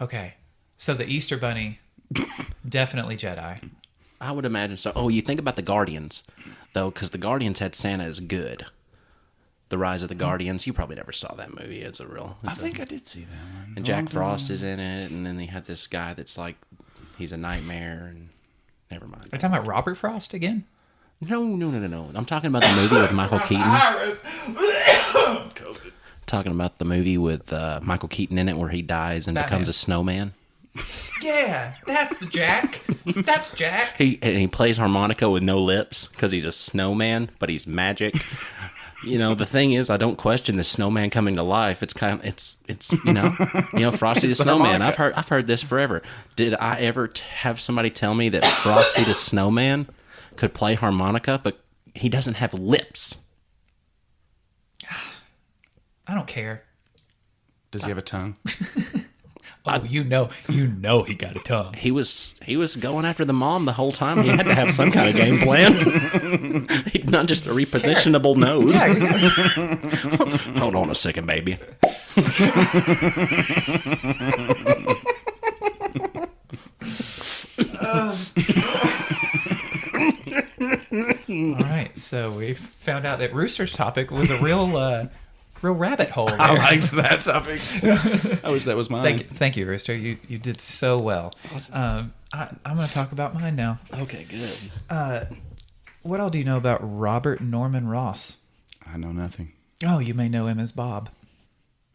okay. So the Easter Bunny, definitely Jedi. I would imagine so. Oh, you think about the Guardians, though, because the Guardians had Santa as good. The Rise of the Guardians. You probably never saw that movie. It's a real. I think I did see that one. And Jack Frost is in it, and then they had this guy that's like, he's a nightmare, and never mind. Are you talking about Robert Frost again? No. I'm talking about the movie with Michael Keaton. Talking about the movie with Michael Keaton in it where he dies and Batman. becomes a snowman. Yeah, that's the Jack. That's Jack. He plays harmonica with no lips because he's a snowman, but he's magic. You know, the thing is, I don't question the snowman coming to life. It's kind of, it's Frosty the It's the Snowman. harmonica. I've heard this forever. Did I ever have somebody tell me that Frosty the Snowman could play harmonica, but he doesn't have lips? I don't care. Does he have a tongue? Oh, you know he got a tongue. He was going after the mom the whole time. He had to have some kind of game plan. Not just a repositionable nose. Hold on a second, baby. All right, so we found out that Rooster's topic was a real rabbit hole. There. I liked that topic. I wish that was mine. Thank you, Rooster. You did so well. I'm going to talk about mine now. Okay, good. What all do you know about Robert Norman Ross? I know nothing. Oh, you may know him as Bob.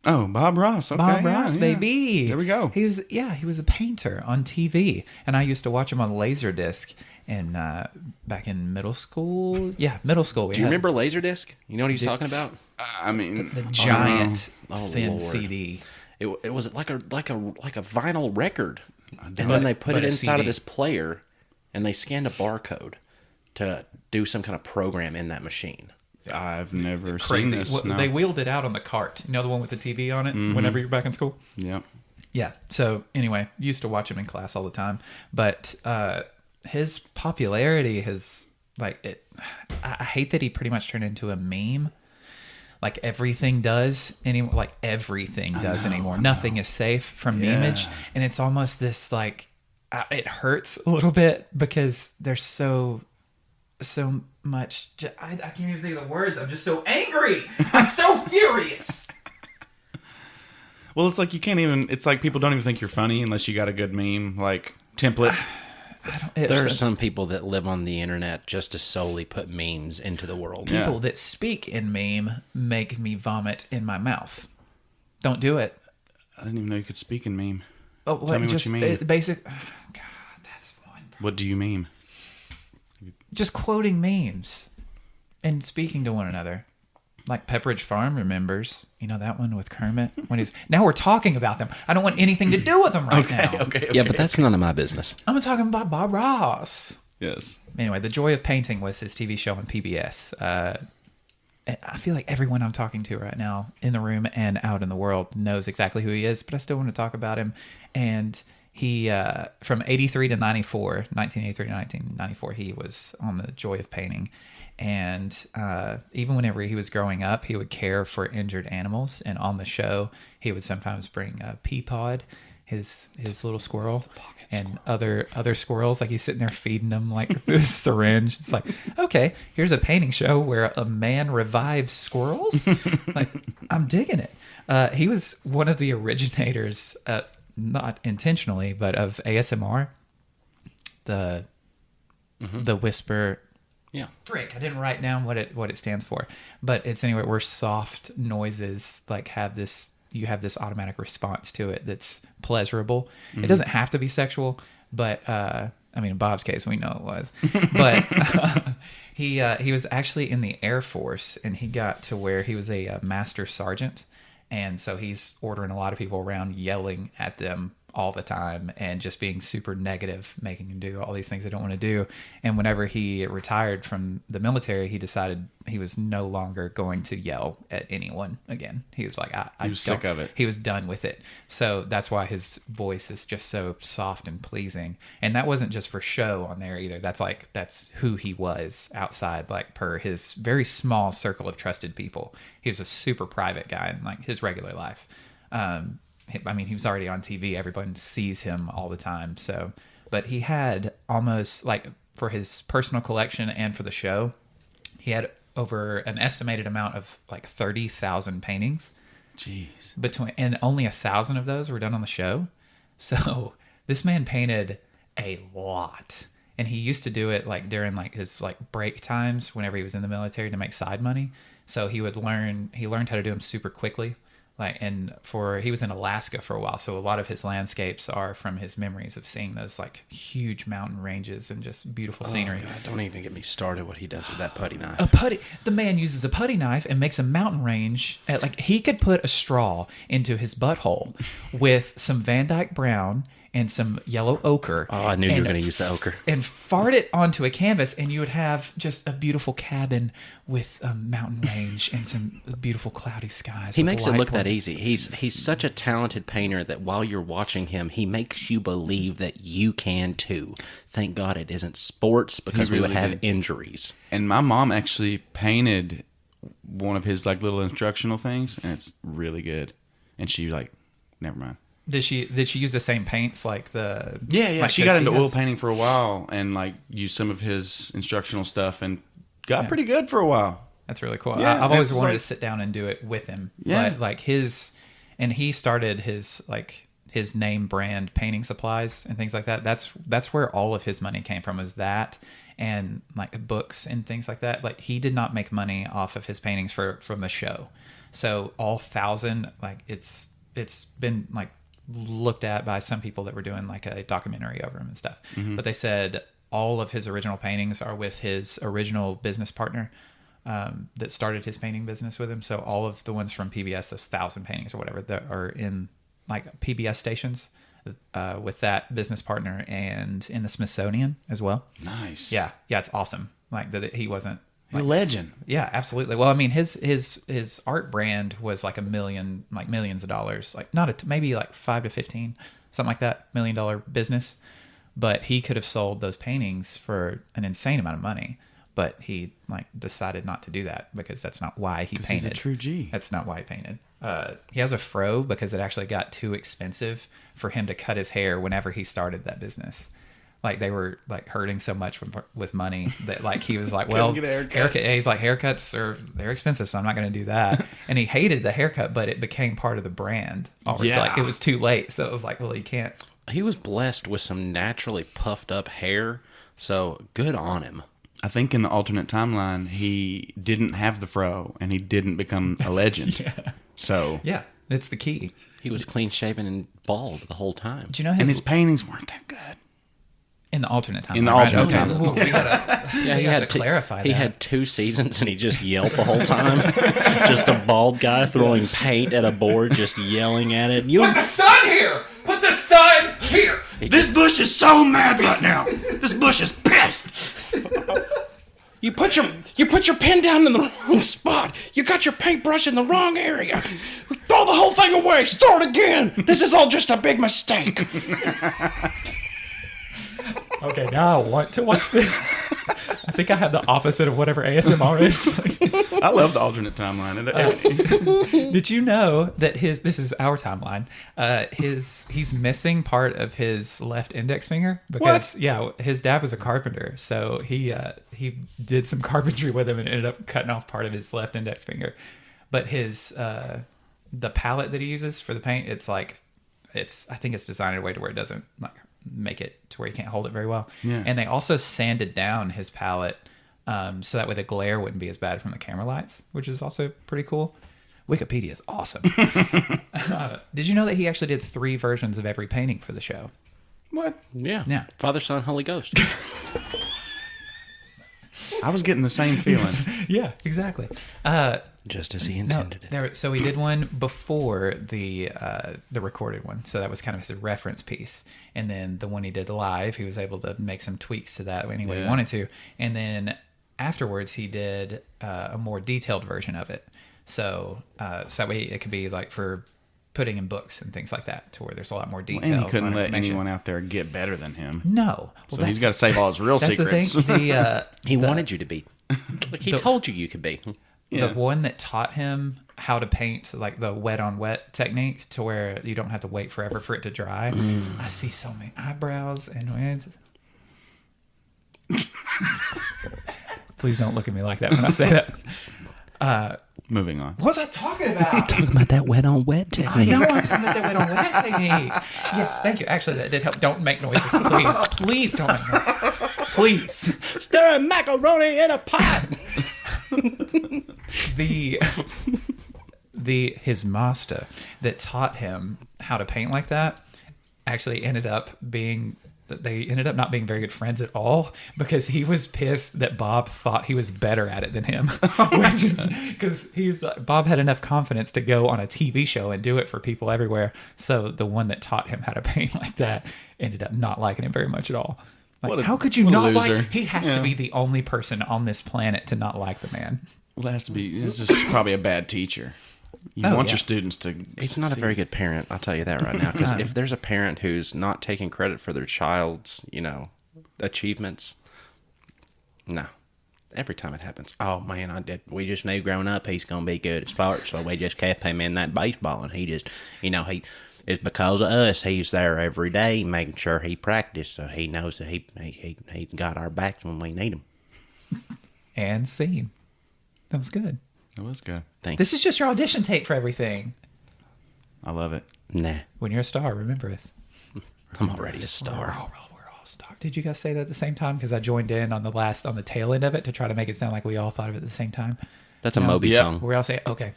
Oh, Bob Ross. Okay, Bob yeah, Ross, yeah. baby. There we go. He was a painter on TV, and I used to watch him on Laserdisc. And back in middle school, middle school. Do you remember Laserdisc? You know what he's talking about? I mean, the giant Oh, thin Lord. CD? It was like a vinyl record, and But- then they put but it a inside CD. of this player, and they scanned a barcode to do some kind of program in that machine. I've never Crazy. seen this. Well, No. They wheeled it out on the cart. You know the one with the TV on it. Whenever you're back in school. Yep. Yeah. So anyway, used to watch him in class all the time, but his popularity has I hate that he pretty much turned into a meme. Like everything does anymore. Like everything does anymore. Nothing is safe from memeage, and it's almost this like it hurts a little bit because there's so much. I can't even think of the words. I'm just so angry. I'm so furious. Well, it's like you can't even. It's like people don't even think you're funny unless you got a good meme like template. There are some people that live on the internet just to solely put memes into the world. Yeah. People that speak in meme make me vomit in my mouth. Don't do it. I didn't even know you could speak in meme. Oh, Tell me what you mean. Basic. Oh, God, that's one. What do you meme? Just quoting memes and speaking to one another. Like Pepperidge Farm remembers, you know that one with Kermit when he's. Now we're talking about them. I don't want anything to do with them right now. Okay. Yeah, but that's none of my business. I'm talking about Bob Ross. Yes. Anyway, The Joy of Painting was his TV show on PBS. I feel like everyone I'm talking to right now in the room and out in the world knows exactly who he is, but I still want to talk about him. And he, from 83 to 94, 1983 to 1994, he was on The Joy of Painting. And even whenever he was growing up, he would care for injured animals. And on the show, he would sometimes bring Peapod, his little squirrel, and other squirrels. Like he's sitting there feeding them like this syringe. It's like, okay, here's a painting show where a man revives squirrels. Like, I'm digging it. He was one of the originators, not intentionally, but of ASMR, the whisper. Yeah. Frick, I didn't write down what it stands for, but it's anyway where soft noises like have this automatic response to it that's pleasurable. It doesn't have to be sexual, but I mean in Bob's case we know it was. But he was actually in the Air Force, and he got to where he was a master sergeant, and so he's ordering a lot of people around, yelling at them all the time and just being super negative, making them do all these things they don't want to do. And whenever he retired from the military, he decided he was no longer going to yell at anyone again. He was like, He was sick of it. He was done with it. So that's why his voice is just so soft and pleasing. And that wasn't just for show on there either. That's who he was outside, like per his very small circle of trusted people. He was a super private guy in like his regular life. I mean, he was already on TV. Everyone sees him all the time. So, but he had almost like for his personal collection and for the show, he had over an estimated amount of like 30,000 paintings. Jeez. And only 1,000 of those were done on the show. So this man painted a lot. And he used to do it like during like his like break times whenever he was in the military to make side money. So he learned how to do them super quickly. He was in Alaska for a while, so a lot of his landscapes are from his memories of seeing those like huge mountain ranges and just beautiful scenery. God, don't even get me started what he does with that putty knife. The man uses a putty knife and makes a mountain range. Like he could put a straw into his butthole with some Van Dyke brown and some yellow ochre. Oh, I knew you were going to use the ochre. And fart it onto a canvas, and you would have just a beautiful cabin with a mountain range and some beautiful cloudy skies. He makes it look that easy. He's such a talented painter that while you're watching him, he makes you believe that you can too. Thank God it isn't sports, because we would have injuries. And my mom actually painted one of his like little instructional things, and it's really good. And she like, never mind. Did she use the same paints like the? Yeah. Like She got into oil painting for a while and like used some of his instructional stuff and got pretty good for a while. That's really cool. Yeah, I've always it's wanted like- to sit down and do it with him. Yeah. But like he started his name brand painting supplies and things like that. That's where all of his money came from, is that and like books and things like that. Like he did not make money off of his paintings from the show. So all 1,000, like it's been like looked at by some people that were doing like a documentary over him and stuff. But they said all of his original paintings are with his original business partner that started his painting business with him. So all of the ones from PBS, those 1,000 paintings or whatever, that are in like PBS stations with that business partner and in the Smithsonian as well. Nice. Yeah, it's awesome. Like that he wasn't a legend. Yeah, absolutely. Well, I mean, his art brand was like millions of dollars, like maybe like 5 to 15, something like that, $1 million business. But he could have sold those paintings for an insane amount of money. But he like decided not to do that because that's not why he painted. He's a true G. That's not why he painted. He has a fro because it actually got too expensive for him to cut his hair whenever he started that business. Like they were like hurting so much with money that like he was like, well, get a haircut. he's like, haircuts they're expensive, so I'm not going to do that. And he hated the haircut, but it became part of the brand already. Yeah. Like it was too late, so it was like, well, you can't. He was blessed with some naturally puffed up hair, so good on him. I think in the alternate timeline, he didn't have the fro and he didn't become a legend. So Yeah, it's the key. He was clean shaven and bald the whole time. Do you know and his paintings weren't that good. in the alternate timeline? In the alternate right? timeline. Well, we gotta, Yeah, he had to clarify. He that. had 2 seasons and he just yelled the whole time. Just a bald guy throwing paint at a board, just yelling at it. Put the sun here. Put the sun here. This bush is so mad right now. This bush is pissed. You put your pen down in the wrong spot. You got your paintbrush in the wrong area. Throw the whole thing away. Start again. This is all just a big mistake. Okay, now I want to watch this. I think I have the opposite of whatever ASMR is. I love the alternate timeline. Did you know that this is our timeline? He's missing part of his left index finger because his dad was a carpenter, so he did some carpentry with him and ended up cutting off part of his left index finger. But his the palette that he uses for the paint, I think it's designed in a way to where it doesn't like make it to where you can't hold it very well. Yeah. And they also sanded down his palette so that way the glare wouldn't be as bad from the camera lights, which is also pretty cool. Wikipedia is awesome. Did you know that he actually did 3 versions of every painting for the show? What? Yeah. Father, Son, Holy Ghost. I was getting the same feeling. Yeah, exactly. Just as he intended it. So he did one before the recorded one, so that was kind of his reference piece. And then the one he did live, he was able to make some tweaks to that any way he wanted to. And then afterwards, he did a more detailed version of it. So that way it could be like for putting in books and things like that, to where there's a lot more detail. And he couldn't let anyone out there get better than him. No. So he's got to save all his real secrets. The thing. He wanted you to be. Like he told you could be. Yeah. The one that taught him how to paint, like the wet on wet technique, to where you don't have to wait forever for it to dry. I see so many eyebrows and please don't look at me like that when I say that. Moving on. What was I talking about? Talking about that wet on wet I technique. know I'm talking about that wet on wet technique. Yes, thank you. Actually, that did help. Don't make noises, please. Please don't make noises. Please. Stirring macaroni in a pot. His master that taught him how to paint like that actually ended up not being very good friends at all, because he was pissed that Bob thought he was better at it than him. Which is because Bob had enough confidence to go on a TV show and do it for people everywhere. So the one that taught him how to paint like that ended up not liking him very much at all. Like, how could you not like? He has to be the only person on this planet to not like the man. Well, it has to be. It's just probably a bad teacher. You want your students to. He's not a very good parent. I'll tell you that right now. Because if there's a parent who's not taking credit for their child's, achievements, no. Every time it happens, oh man, we just knew growing up he's gonna be good at sports, so we just kept him in that baseball, and he just, it's because of us. He's there every day, making sure he practiced, so he knows that he got our backs when we need him. And scene. That was good. That was good. Thanks. This is just your audition tape for everything. I love it. Nah, When you're a star, remember us. I'm already a star. We're all Stock. Did you guys say that at the same time? Because I joined in on the tail end of it to try to make it sound like we all thought of it at the same time. That's a Moby song. We all say, okay.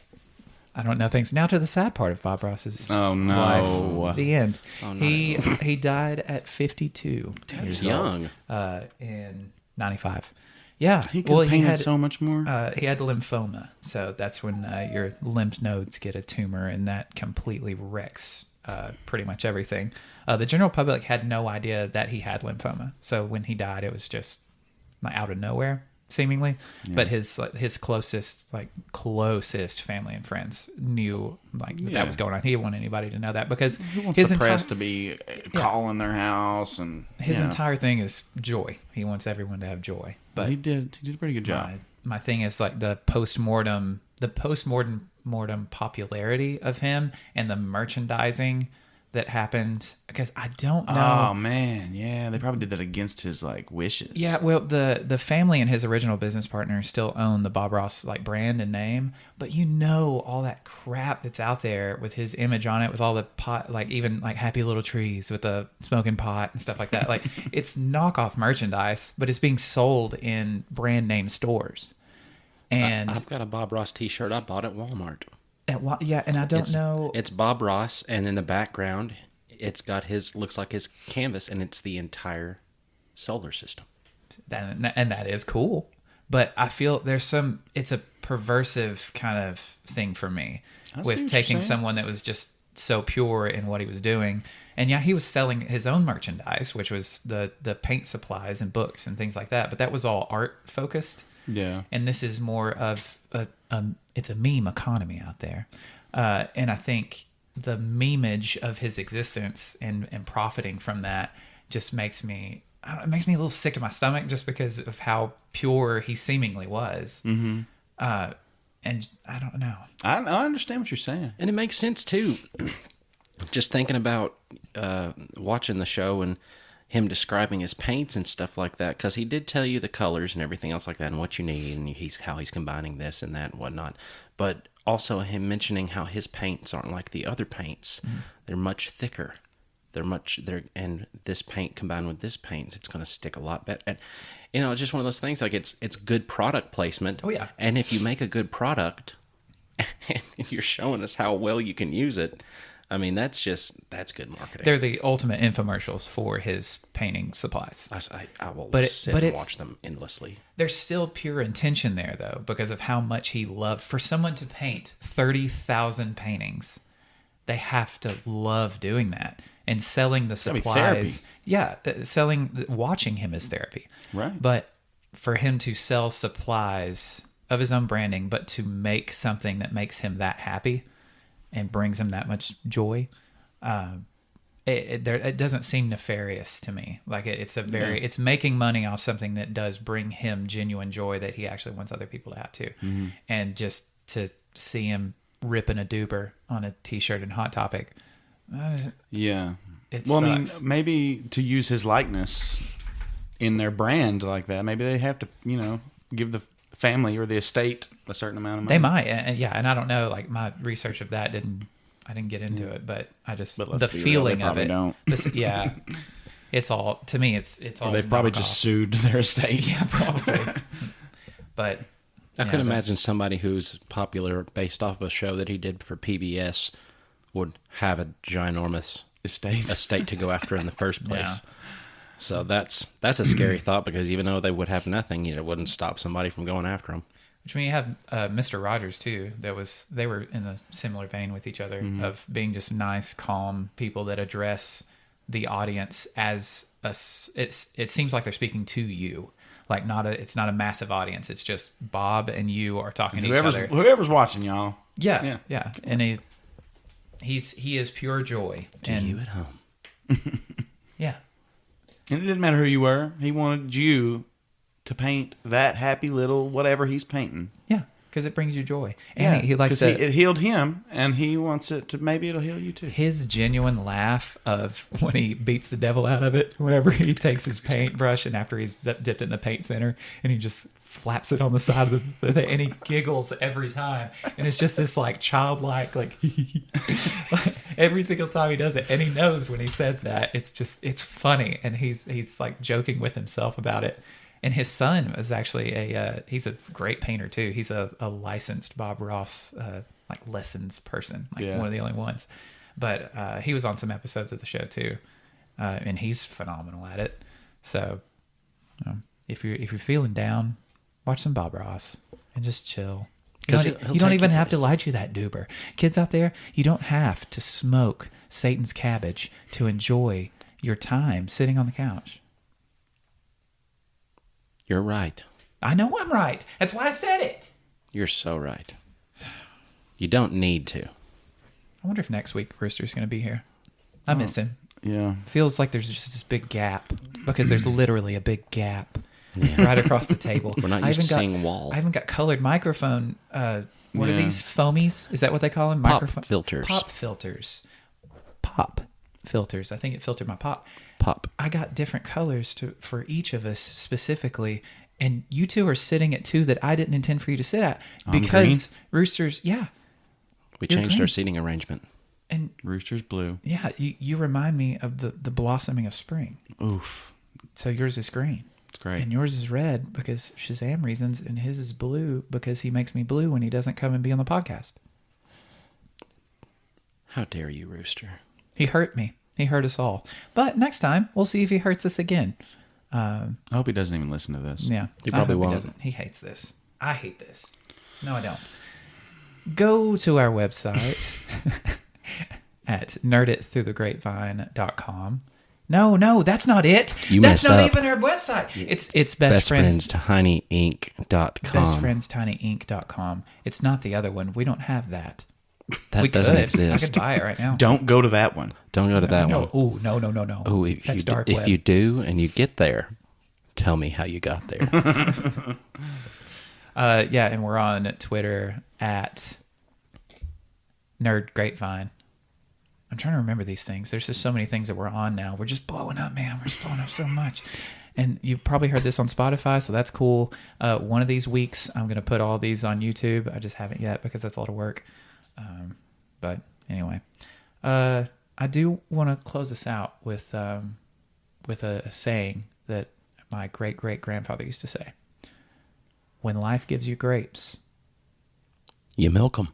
I don't know things. Now to the sad part of Bob Ross's life. The end. Oh, no. He died at 52. That's young. In 95. Yeah. He could have painted so much more. He had lymphoma. So that's when your lymph nodes get a tumor, and that completely wrecks pretty much everything. The general public had no idea that he had lymphoma. So when he died, it was just out of nowhere, seemingly. Yeah. But his closest family and friends knew that was going on. He didn't want anybody to know that because he wants the press to be calling their house, and his entire thing is joy. He wants everyone to have joy. But he did a pretty good job. My thing is the post-mortem popularity of him and the merchandising that happened, because I don't know. Oh man, yeah, they probably did that against his wishes. Yeah, well, the family and his original business partner still own the Bob Ross brand and name, but all that crap that's out there with his image on it, with all the pot, even Happy Little Trees with the smoking pot and stuff like that. It's knockoff merchandise, but it's being sold in brand name stores. And I've got a Bob Ross T-shirt I bought at Walmart. And I don't know. It's Bob Ross, and in the background, it's got looks like his canvas, and it's the entire solar system. And that is cool. But I feel it's a perversive kind of thing for me with taking someone that was just so pure in what he was doing. And he was selling his own merchandise, which was the paint supplies and books and things like that. But that was all art focused. Yeah. And this is more of it's a meme economy out there. And I think the memeage of his existence and profiting from that just makes me a little sick to my stomach, just because of how pure he seemingly was. Mm-hmm. And I don't know. I understand what you're saying. And it makes sense too. Just thinking about watching the show and him describing his paints and stuff like that, because he did tell you the colors and everything else like that and what you need, and how he's combining this and that and whatnot. But also him mentioning how his paints aren't like the other paints. Mm-hmm. They're much thicker. And this paint combined with this paint, it's going to stick a lot better. And, it's just one of those things, it's good product placement. Oh yeah. And if you make a good product and you're showing us how well you can use it, I mean, that's good marketing. They're the ultimate infomercials for his painting supplies. I will sit and watch them endlessly. There's still pure intention there, though, because of how much he loved. For someone to paint 30,000 paintings, they have to love doing that. And selling the supplies. Yeah, watching him is therapy. Right. But for him to sell supplies of his own branding, but to make something that makes him that happy and brings him that much joy, it doesn't seem nefarious to me. It's making money off something that does bring him genuine joy that he actually wants other people to have too. Mm-hmm. And just to see him ripping a doober on a T-shirt in Hot Topic. Yeah. It sucks. I mean, maybe to use his likeness in their brand like that, maybe they have to, give the family or the estate a certain amount of money. They might, and I don't know. My research of that I didn't get into it, but I just the feeling of it. Don't. It's all to me. It's all. Or they've probably just sued their estate. Yeah, probably. But I could imagine somebody who's popular based off of a show that he did for PBS would have a ginormous estate to go after in the first place. Yeah. So that's a scary thought, because even though they would have nothing, it wouldn't stop somebody from going after them. Which means you have Mr. Rogers too. They were in a similar vein with each other, mm-hmm. of being just nice, calm people that address the audience as it seems like they're speaking to you. It's not a massive audience. It's just Bob and you are talking to each other. Whoever's watching, y'all. Yeah. And he is pure joy. To you at home. Yeah. And it didn't matter who you were. He wanted you to paint that happy little whatever he's painting. Yeah. because it brings you joy. And he likes it healed him, and he wants it to, maybe it'll heal you too. His genuine laugh of when he beats the devil out of it, whenever he takes his paintbrush and after he's dipped it in the paint thinner, and he just flaps it on the side of the thing, and he giggles every time. And it's just this like childlike, like, every single time he does it. And he knows when he says that, it's funny. And he's like joking with himself about it. And his son is actually he's a great painter too. He's a licensed Bob Ross like lessons person, like one of the only ones. But he was on some episodes of the show too, and he's phenomenal at it. So if you're feeling down, watch some Bob Ross and just chill. You don't even have to light you that doober. Kids out there, you don't have to smoke Satan's cabbage to enjoy your time sitting on the couch. You're right. I know I'm right. That's why I said it. You're so right. You don't need to. I wonder if next week Rooster's going to be here. I miss him. Yeah. Feels like there's just this big gap, because there's literally a big gap right across the table. We're not used to seeing wall. I even got colored microphone. What are these? Foamies? Is that what they call them? Pop filters. Pop filters. Pop filters. I think it filtered my pop. Pop. I got different colors for each of us specifically, and you two are sitting at two that I didn't intend for you to sit at because Roosters. Yeah, we changed our seating arrangement. And Rooster's blue. Yeah, you remind me of the blossoming of spring. Oof. So yours is green. It's great. And yours is red because Shazam reasons, and his is blue because he makes me blue when he doesn't come and be on the podcast. How dare you, Rooster? He hurt me. He hurt us all. But next time, we'll see if he hurts us again. I hope he doesn't even listen to this. Yeah. He probably won't. He doesn't. He hates this. I hate this. No, I don't. Go to our website at nerditthroughthegrapevine.com. No, that's not it. That's not even our website. It's bestfriendstinyinc.com. Bestfriendstinyinc.com. It's not the other one. We don't have that. That doesn't exist. I could buy it right now. Don't go to that one. Don't go to that one. Oh, no. Oh, That's dark web. If you do and you get there, tell me how you got there. And we're on Twitter at Nerd Grapevine. I'm trying to remember these things. There's just so many things that we're on now. We're just blowing up, man. We're just blowing up so much. And you probably heard this on Spotify, so that's cool. One of these weeks, I'm going to put all these on YouTube. I just haven't yet because that's a lot of work. But anyway, I do want to close this out with a saying that my great-great-grandfather used to say. When life gives you grapes, you milk them.